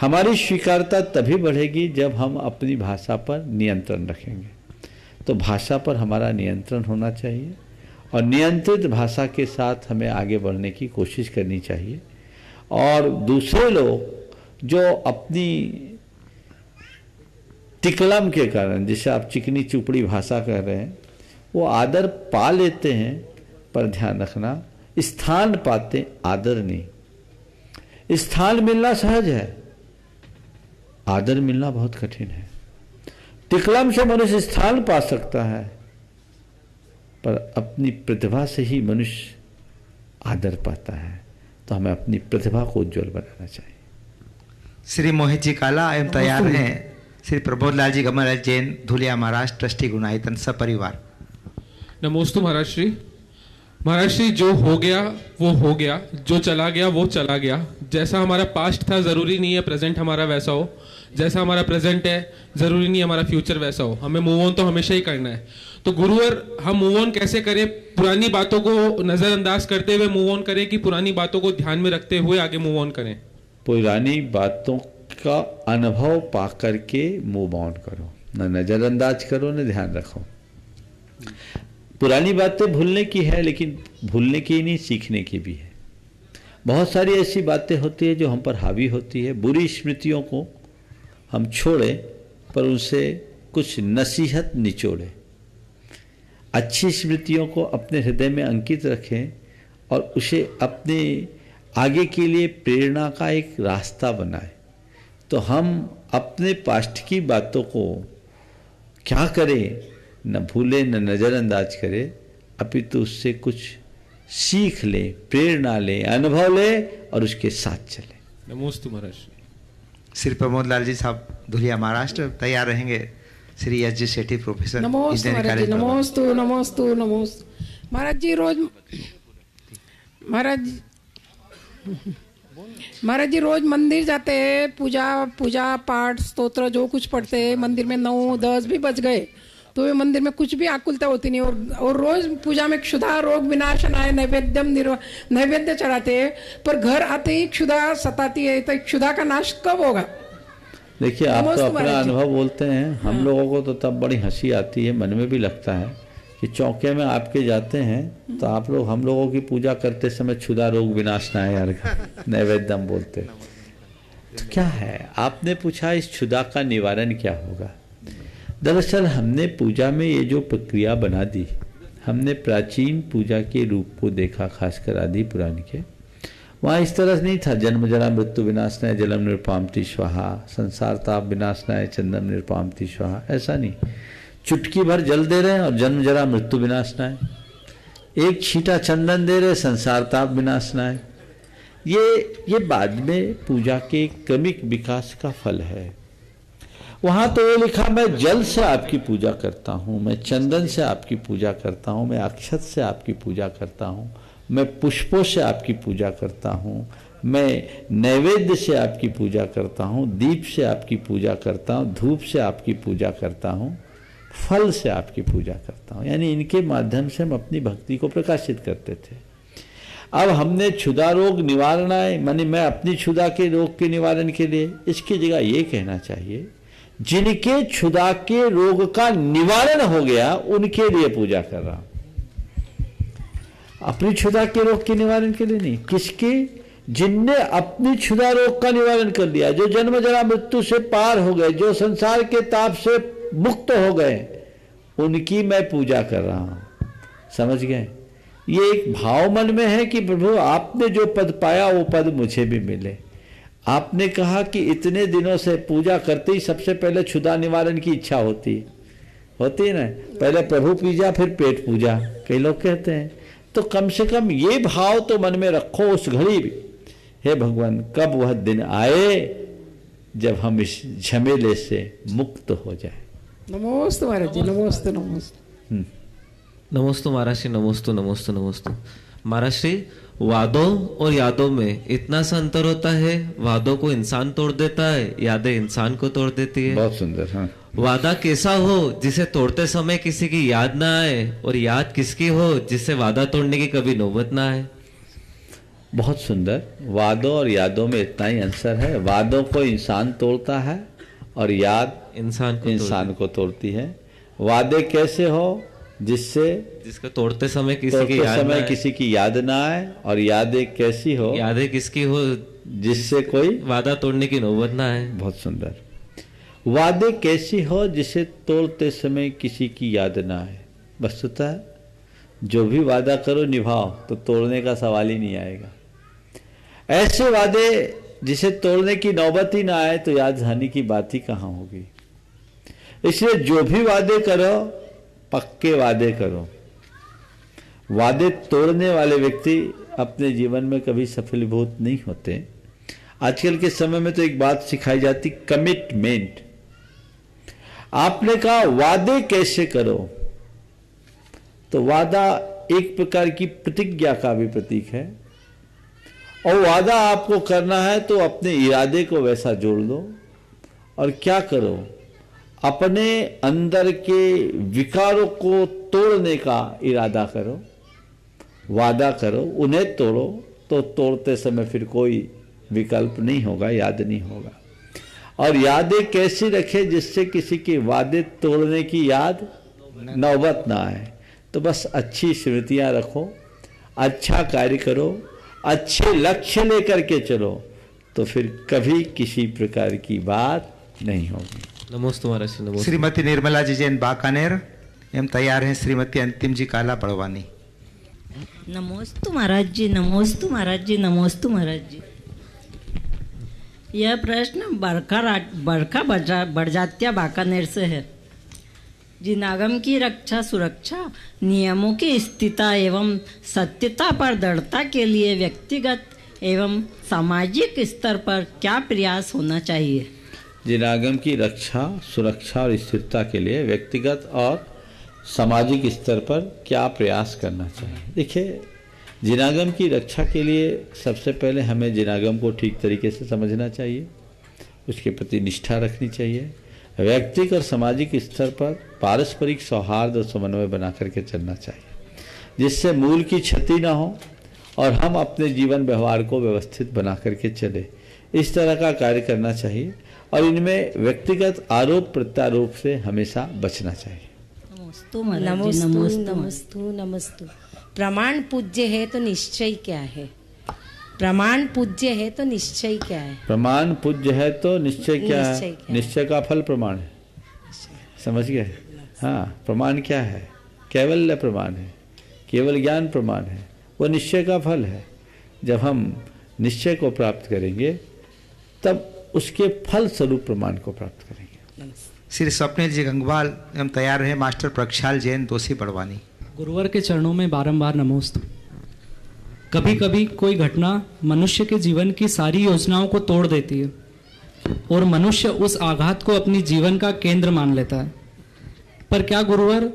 हमारी स्वीकारता तभी बढ़ेगी जब हम अपनी भाषा पर नियंत्रण रखेंगे। तो भाषा पर हमारा नियंत्रण होना चाहिए, और नियंत्रित भाषा के साथ हमें आगे बढ़ने की कोशिश करनी चाहिए। और दूसरे लोग जो अपनी तिकलम के कारण, जिसे आप चिकनी चुपड़ी भाषा कह रहे हैं, वो आदर पा लेते हैं, पर ध्यान रखना, स्थान पाते आदर नहीं। स्थान मिलना सहज है, आदर मिलना बहुत कठिन है। तिकलम से मनुष्य स्थान पा सकता है, पर अपनी प्रतिभा से ही मनुष्य आदर पाता है। तो हमें अपनी प्रतिभा को उज्ज्वल बनाना चाहिए। श्री मोहित जी काला, एवं तैयार हैं श्री प्रबोध लाल जी गमराज जैन, धुलिया महाराष्ट्र, ट्रस्टी गुणायतन सपरिवार। नमोस्तु महाराज श्री। महाराज श्री, जो हो गया वो हो गया, जो चला गया वो चला गया। जैसा हमारा पास्ट था जरूरी नहीं है प्रेजेंट हमारा वैसा हो, जैसा हमारा प्रेजेंट है जरूरी नहीं है हमारा फ्यूचर वैसा हो। हमें मूव ऑन तो हमेशा ही करना है। तो गुरुवर, हम मूव ऑन कैसे करें? पुरानी बातों को नजरअंदाज करते हुए मूव ऑन करें कि पुरानी बातों को ध्यान में रखते हुए आगे मूव ऑन करें? पुरानी बातों का अनुभव पा करके मूव ऑन करो, न नजरअंदाज करो न ध्यान रखो। पुरानी बातें भूलने की है, लेकिन भूलने की ही नहीं, सीखने की भी है। बहुत सारी ऐसी बातें होती है जो हम पर हावी होती है। बुरी स्मृतियों को हम छोड़ें, पर उनसे कुछ नसीहत निचोड़ें। अच्छी स्मृतियों को अपने हृदय में अंकित रखें और उसे अपने आगे के लिए प्रेरणा का एक रास्ता बनाएं। तो हम अपने पास्ट की बातों को क्या करें, न भूलें न नज़रअंदाज करें, अपितु उससे कुछ सीख ले, प्रेरणा ले, अनुभव ले और उसके साथ चले। नमोस्तु महाराज। श्री प्रमोद लाल जी साहब, धुलिया महाराष्ट्र, तैयार रहेंगे। श्री एस जी सेठी, प्रोफेसर। नमोस्तु महाराज जी, नमोस्तु नमोस्तु नमोस्तु महाराज जी। महाराज जी रोज मंदिर जाते हैं, पूजा पाठ स्तोत्र जो कुछ पढ़ते हैं, मंदिर में 9-10 भी बज गए तो वे मंदिर में कुछ भी आकुलता होती नहीं। और रोज पूजा में क्षुधा रोग विनाशनाय नैवेद्य चढ़ाते हैं, पर घर आते ही क्षुधा सताती है। तो क्षुधा का नाश कब होगा? देखिए, आप तो अपना अनुभव बोलते हैं, हम लोगों को तो तब बड़ी हंसी आती है, मन में भी लगता है कि चौके में आपके जाते हैं तो आप लोग हम लोगों की पूजा करते समय क्षुधा रोग विनाशनाय नैवेद्यम बोलते। तो क्या है, आपने पूछा इस क्षुधा का निवारण क्या होगा? दरअसल हमने पूजा में ये जो प्रक्रिया बना दी, हमने प्राचीन पूजा के रूप को देखा, खासकर आदि पुराण के। वहाँ इस तरह नहीं था जन्म जरा मृत्यु विनाशनाय जलम निर्पामति स्वाहा, संसार ताप विनाशनाय चंदन निर्पामति स्वाहा, ऐसा नहीं। चुटकी भर जल दे रहे हैं और जन्म जरा मृत्यु विनाशनाय, एक छींटा चंदन दे रहे, संसार ताप विनाशनाय। ये बाद में पूजा के क्रमिक विकास का फल है। वहाँ तो ये लिखा, मैं जल से आपकी पूजा करता हूँ, मैं चंदन से आपकी पूजा करता हूँ, मैं अक्षत से आपकी पूजा करता हूँ, मैं पुष्पों से आपकी पूजा करता हूँ, मैं नैवेद्य से आपकी पूजा करता हूँ, दीप से आपकी पूजा करता हूँ, धूप से आपकी पूजा करता हूँ, फल से आपकी पूजा करता हूँ। यानी इनके माध्यम से हम अपनी भक्ति को प्रकाशित करते थे। अब हमने क्षुधा रोग निवारण है, मानी मैं अपनी क्षुधा के रोग के निवारण के लिए, इसकी जगह ये कहना चाहिए जिनके क्षुधा के रोग का निवारण हो गया उनके लिए पूजा कर रहा हूं। अपनी क्षुधा के रोग के निवारण के लिए नहीं, किसके? जिनने अपनी क्षुधा रोग का निवारण कर लिया, जो जन्म जरा मृत्यु से पार हो गए, जो संसार के ताप से मुक्त हो गए, उनकी मैं पूजा कर रहा हूं। समझ गए? ये एक भाव मन में है कि प्रभु आपने जो पद पाया वो पद मुझे भी मिले। आपने कहा कि इतने दिनों से पूजा करते ही सबसे पहले क्षुधा निवारण की इच्छा होती है ना, पहले प्रभु पूजा फिर पेट पूजा, कई लोग कहते हैं। तो कम से कम ये भाव तो मन में रखो उस घड़ी भी, हे भगवान कब वह दिन आए जब हम इस झमेले से मुक्त हो जाए। नमोस्तु महाराज जी, नमोस्तु नमोस्तु। नमोस्तु महाराज श्री, नमोस्तु नमोस्तु नमोस्तु महाराज श्री। वादों और यादों में इतना सा अंतर होता है, वादों को इंसान तोड़ देता है, यादें इंसान को तोड़ देती है। बहुत सुंदर। हाँ, वादा कैसा हो जिसे तोड़ते समय किसी की याद ना आए, और याद किसकी हो जिससे वादा तोड़ने की कभी नौबत ना आए। बहुत सुंदर। वादों और यादों में इतना ही अंतर है, वादों को इंसान तोड़ता है और याद इंसान को तोड़ती है। वादे कैसे हो? जिसको तोड़ते समय किसी की याद ना आए, और यादें कैसी हो? यादें किसकी हो जिससे कोई वादा तोड़ने की नौबत ना आए। बहुत सुंदर। वादे कैसी हो जिसे तोड़ते समय किसी की याद ना आए। वस्तुतः जो भी वादा करो निभाओ, तो तोड़ने का सवाल ही नहीं आएगा। ऐसे वादे जिसे तोड़ने की नौबत ही ना आए तो याद हानि की बात ही कहाँ होगी। इसलिए जो भी वादे करो पक्के वादे करो। वादे तोड़ने वाले व्यक्ति अपने जीवन में कभी सफलीभूत नहीं होते। आजकल के समय में तो एक बात सिखाई जाती, कमिटमेंट। आपने कहा वादे कैसे करो, तो वादा एक प्रकार की प्रतिज्ञा का भी प्रतीक है, और वादा आपको करना है तो अपने इरादे को वैसा जोड़ दो। और क्या करो, अपने अंदर के विकारों को तोड़ने का इरादा करो, वादा करो, उन्हें तोड़ो, तो तोड़ते समय फिर कोई विकल्प नहीं होगा, याद नहीं होगा। और यादें कैसी रखें जिससे किसी के वादे तोड़ने की याद नौबत ना आए। तो बस अच्छी स्मृतियां रखो, अच्छा कार्य करो, अच्छे लक्ष्य लेकर के चलो, तो फिर कभी किसी प्रकार की बात नहीं होगी। नमोस्तु महाराज। नमोस्तु। श्रीमती निर्मला जी जैन बाकानेर एम तैयार हैं श्रीमती अंतिम जी काला बड़वानी। नमोस्तु महाराज जी, नमोस्तु महाराज जी, नमोस्तु महाराज जी। यह प्रश्न बड़का बड़जात्या बाकानेर से है। जिनागम की रक्षा सुरक्षा नियमों की स्थिरता एवं सत्यता पर दृढ़ता के लिए व्यक्तिगत एवं सामाजिक स्तर पर क्या प्रयास होना चाहिए? जिनागम की रक्षा सुरक्षा और स्थिरता के लिए व्यक्तिगत और सामाजिक स्तर पर क्या प्रयास करना चाहिए? देखिए, जिनागम की रक्षा के लिए सबसे पहले हमें जिनागम को ठीक तरीके से समझना चाहिए, उसके प्रति निष्ठा रखनी चाहिए। व्यक्तिगत और सामाजिक स्तर पर पारस्परिक सौहार्द और समन्वय बना करके चलना चाहिए, जिससे मूल की क्षति ना हो और हम अपने जीवन व्यवहार को व्यवस्थित बना करके चले। इस तरह का कार्य करना चाहिए और इनमें व्यक्तिगत आरोप प्रत्यारोप से हमेशा बचना चाहिए। नमस्तु नमस्तु। प्रमाण पूज्य है तो निश्चय क्या है? प्रमाण पूज्य है तो निश्चय क्या है? प्रमाण पूज्य है तो निश्चय क्या है? निश्चय का फल प्रमाण है। समझ गए? हाँ, प्रमाण क्या है? कैवल्य प्रमाण है, केवल ज्ञान प्रमाण है, वो निश्चय का फल है। जब हम निश्चय को प्राप्त करेंगे तब उसके फल स्वरूप प्रमाण को प्राप्त करेंगे। श्री स्वप्निल जी गंगवाल एवं तैयार रहे मास्टर प्रक्षाल जैन दोषी बड़वानी। गुरुवर के चरणों में बारंबार नमोस्तु। कभी कभी कोई घटना मनुष्य के जीवन की सारी योजनाओं को तोड़ देती है और मनुष्य उस आघात को अपनी जीवन का केंद्र मान लेता है। पर क्या गुरुवर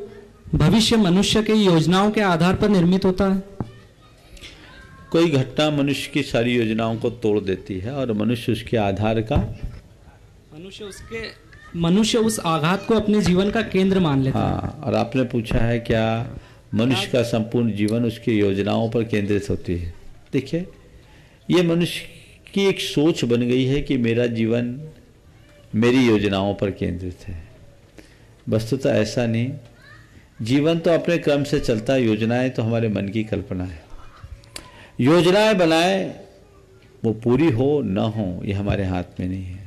भविष्य मनुष्य की योजनाओं के आधार पर निर्मित होता है? कोई घटना मनुष्य की सारी योजनाओं को तोड़ देती है और मनुष्य उसके आधार का मनुष्य उस आघात को अपने जीवन का केंद्र मान लेता है। हाँ, और आपने पूछा है क्या मनुष्य का संपूर्ण जीवन उसकी योजनाओं पर केंद्रित होती है? देखिए, ये मनुष्य की एक सोच बन गई है कि मेरा जीवन मेरी योजनाओं पर केंद्रित है। वस्तुतः ऐसा नहीं, जीवन तो अपने क्रम से चलता है, योजनाएं तो हमारे मन की कल्पना है। योजनाएं बनाएं, वो पूरी हो न हो ये हमारे हाथ में नहीं है,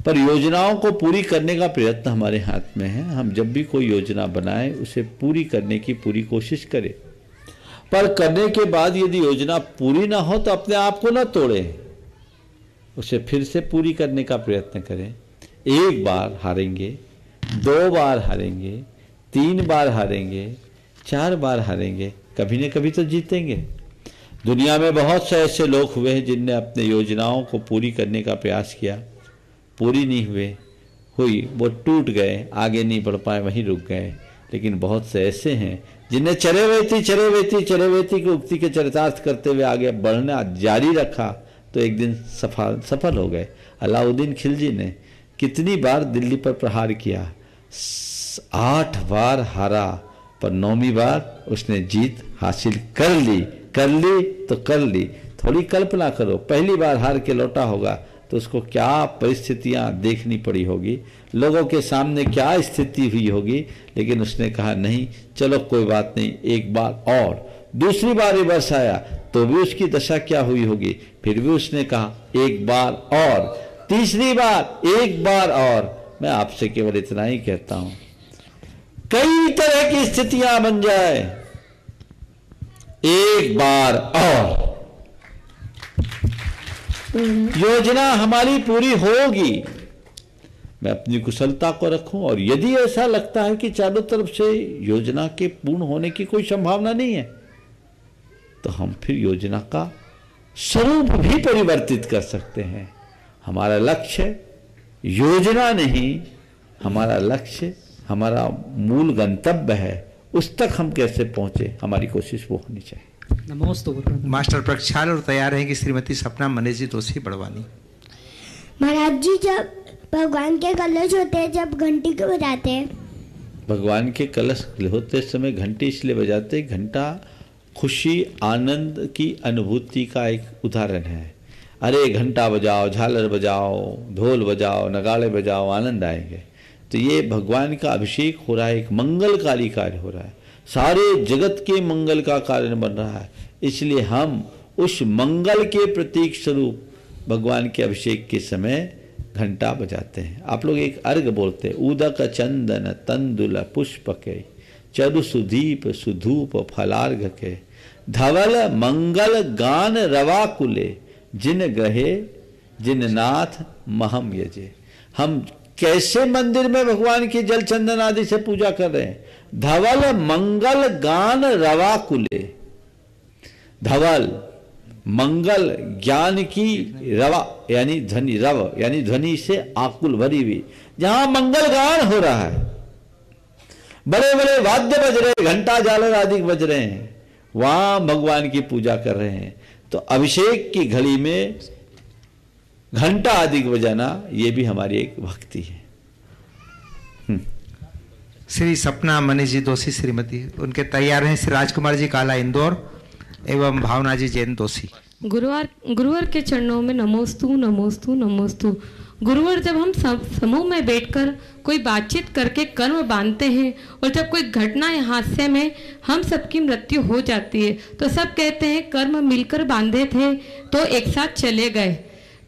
पर योजनाओं को पूरी करने का प्रयत्न हमारे हाथ में है। हम जब भी कोई योजना बनाएं उसे पूरी करने की पूरी कोशिश करें, पर करने के बाद यदि योजना पूरी ना हो तो अपने आप को ना तोड़ें, उसे फिर से पूरी करने का प्रयत्न करें। एक बार हारेंगे, 2 बार हारेंगे, 3 बार हारेंगे, 4 बार हारेंगे, कभी न कभी तो जीतेंगे। दुनिया में बहुत से ऐसे लोग हुए हैं जिनने अपने योजनाओं को पूरी करने का प्रयास किया, पूरी नहीं हुई, वो टूट गए, आगे नहीं बढ़ पाए, वहीं रुक गए। लेकिन बहुत से ऐसे हैं जिन्हें चरेवेती की उक्ति के चरितार्थ करते हुए आगे बढ़ना जारी रखा तो एक दिन सफल हो गए। अलाउद्दीन खिलजी ने कितनी बार दिल्ली पर प्रहार किया? 8 बार हारा, पर 9वीं बार उसने जीत हासिल कर ली तो कर ली। थोड़ी कल्पना करो, पहली बार हार के लौटा होगा तो उसको क्या परिस्थितियां देखनी पड़ी होगी, लोगों के सामने क्या स्थिति हुई होगी, लेकिन उसने कहा नहीं, चलो कोई बात नहीं, एक बार और। दूसरी बार रिवर्स आया तो भी उसकी दशा क्या हुई होगी, फिर भी उसने कहा एक बार और। तीसरी बार एक बार और। मैं आपसे केवल इतना ही कहता हूं, कई तरह की स्थितियां बन जाए, एक बार और। योजना हमारी पूरी होगी, मैं अपनी कुशलता को रखूं, और यदि ऐसा लगता है कि चारों तरफ से योजना के पूर्ण होने की कोई संभावना नहीं है तो हम फिर योजना का स्वरूप भी परिवर्तित कर सकते हैं। हमारा लक्ष्य योजना नहीं, हमारा लक्ष्य, हमारा मूल गंतव्य है, उस तक हम कैसे पहुंचे, हमारी कोशिश वो होनी चाहिए। नमोस्तु मास्टर प्रक्षाल और तैयार रहेंगी श्रीमती सपना मनीष जी दोषी बड़वानी। महाराज जी, जब भगवान के कलश होते हैं, जब घंटी को बजाते हैं, भगवान के कलश होते समय घंटी इसलिए बजाते, घंटा खुशी आनंद की अनुभूति का एक उदाहरण है। अरे घंटा बजाओ, झालर बजाओ, ढोल बजाओ, नगाड़े बजाओ, आनंद आएंगे। तो ये भगवान का अभिषेक हो रहा है, एक मंगलकारी कार्य हो रहा है, सारे जगत के मंगल का कारण बन रहा है। इसलिए हम उस मंगल के प्रतीक स्वरूप भगवान के अभिषेक के समय घंटा बजाते हैं। आप लोग एक अर्घ बोलते हैं, उदक चंदन तंदुल पुष्प के चरु सुदीप सुधूप फलार्घ के धवल मंगल गान रवाकुले जिन ग्रहे जिन नाथ महम यजे। हम कैसे मंदिर में भगवान की जल चंदन आदि से पूजा कर रहे हैं? धवल मंगल गान रवाकुले, धवल मंगल ज्ञान की रवा यानी ध्वनि, रव यानी ध्वनि से आकुल भरी हुई, जहां मंगल गान हो रहा है, बड़े बड़े वाद्य बज रहे, घंटा झालर आदि बज रहे हैं, वहां भगवान की पूजा कर रहे हैं। तो अभिषेक की घड़ी में घंटा आदि बजाना ये भी हमारी एक भक्ति है। श्री सपना मनीष जी दोषी श्रीमती, उनके तैयार हैं श्री राजकुमार जी काला इंदौर एवं भावना जी जैन दोषी। गुरुवर के चरणों में नमोस्तु नमोस्तु नमोस्तु। गुरुवर, जब हम समूह में बैठकर कोई बातचीत करके कर्म बांधते हैं और जब कोई घटना या हादसे में हम सबकी मृत्यु हो जाती है तो सब कहते हैं कर्म मिलकर बांधे थे तो एक साथ चले गए।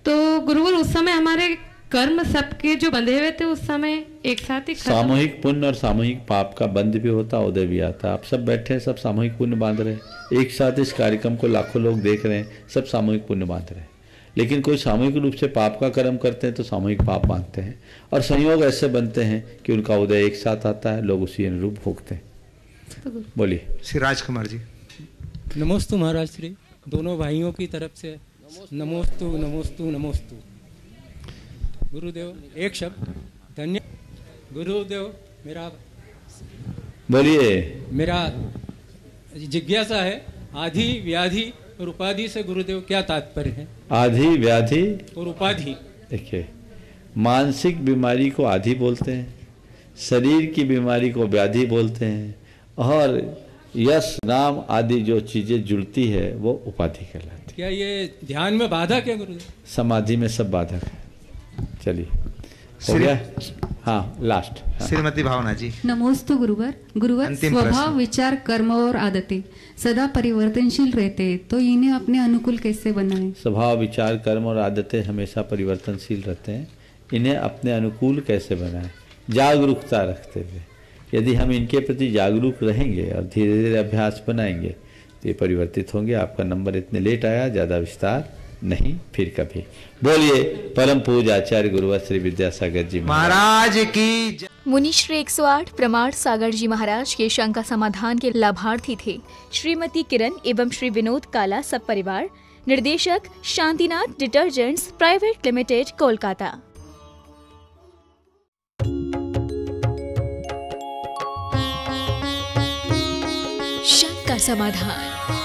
तो गुरुवर, उस समय हमारे कर्म सबके जो बंधे हुए थे उस समय एक साथ ही सामूहिक पुण्य और सामूहिक पाप का बंध भी होता, उदय भी आता। आप सब बैठे हैं, सब सामूहिक पुण्य बांध रहे हैं, एक साथ इस कार्यक्रम को लाखों लोग देख रहे हैं, सब सामूहिक पुण्य बांध रहे हैं। लेकिन कोई सामूहिक रूप से पाप का कर्म करते हैं तो सामूहिक पाप बांधते हैं, और संयोग ऐसे बनते हैं कि उनका उदय एक साथ आता है, लोग उसी अनुरूप भोगते हैं। बोलिए श्री राजकुमार जी। नमोस्तु महाराज श्री, दोनों भाइयों की तरफ से नमोस्तु नमोस्तु नमोस्तु। गुरुदेव, एक शब्द धन्य गुरुदेव। बोलिए। मेरा जिज्ञासा है, आधि व्याधि और उपाधि से गुरुदेव क्या तात्पर्य है? आधि व्याधि और उपाधि। देखिए, मानसिक बीमारी को आधि बोलते हैं, शरीर की बीमारी को व्याधि बोलते हैं, और यश नाम आदि जो चीजें जुड़ती है वो उपाधि कहलाती है। क्या ये ध्यान में बाधक है गुरुदेव? समाधि में सब बाधक है। चलिए, हो गया? हाँ, लास्ट। श्रीमती भावना जी। नमोस्तु गुरुवर। गुरुवर, स्वभाव विचार कर्म और आदतें सदा परिवर्तनशील रहते हैं, तो इन्हें अपने अनुकूल कैसे बनाएं? स्वभाव विचार कर्म और आदतें हमेशा परिवर्तनशील रहते हैं, इन्हें अपने अनुकूल कैसे बनाएं? जागरूकता रखते हुए। यदि हम इनके प्रति जागरूक रहेंगे और धीरे धीरे अभ्यास बनाएंगे तो ये परिवर्तित होंगे। आपका नंबर इतने लेट आया, ज़्यादा विस्तार नहीं, फिर कभी। बोलिए परम पूज्य आचार्य गुरुवर श्री विद्यासागर जी महाराज की। मुनि श्री 108 प्रमाण सागर जी महाराज के शंका समाधान के लाभार्थी थे श्रीमती किरण एवं श्री विनोद काला सब परिवार। निर्देशक Shantinath detergents private limited, Kolkata. शंका समाधान।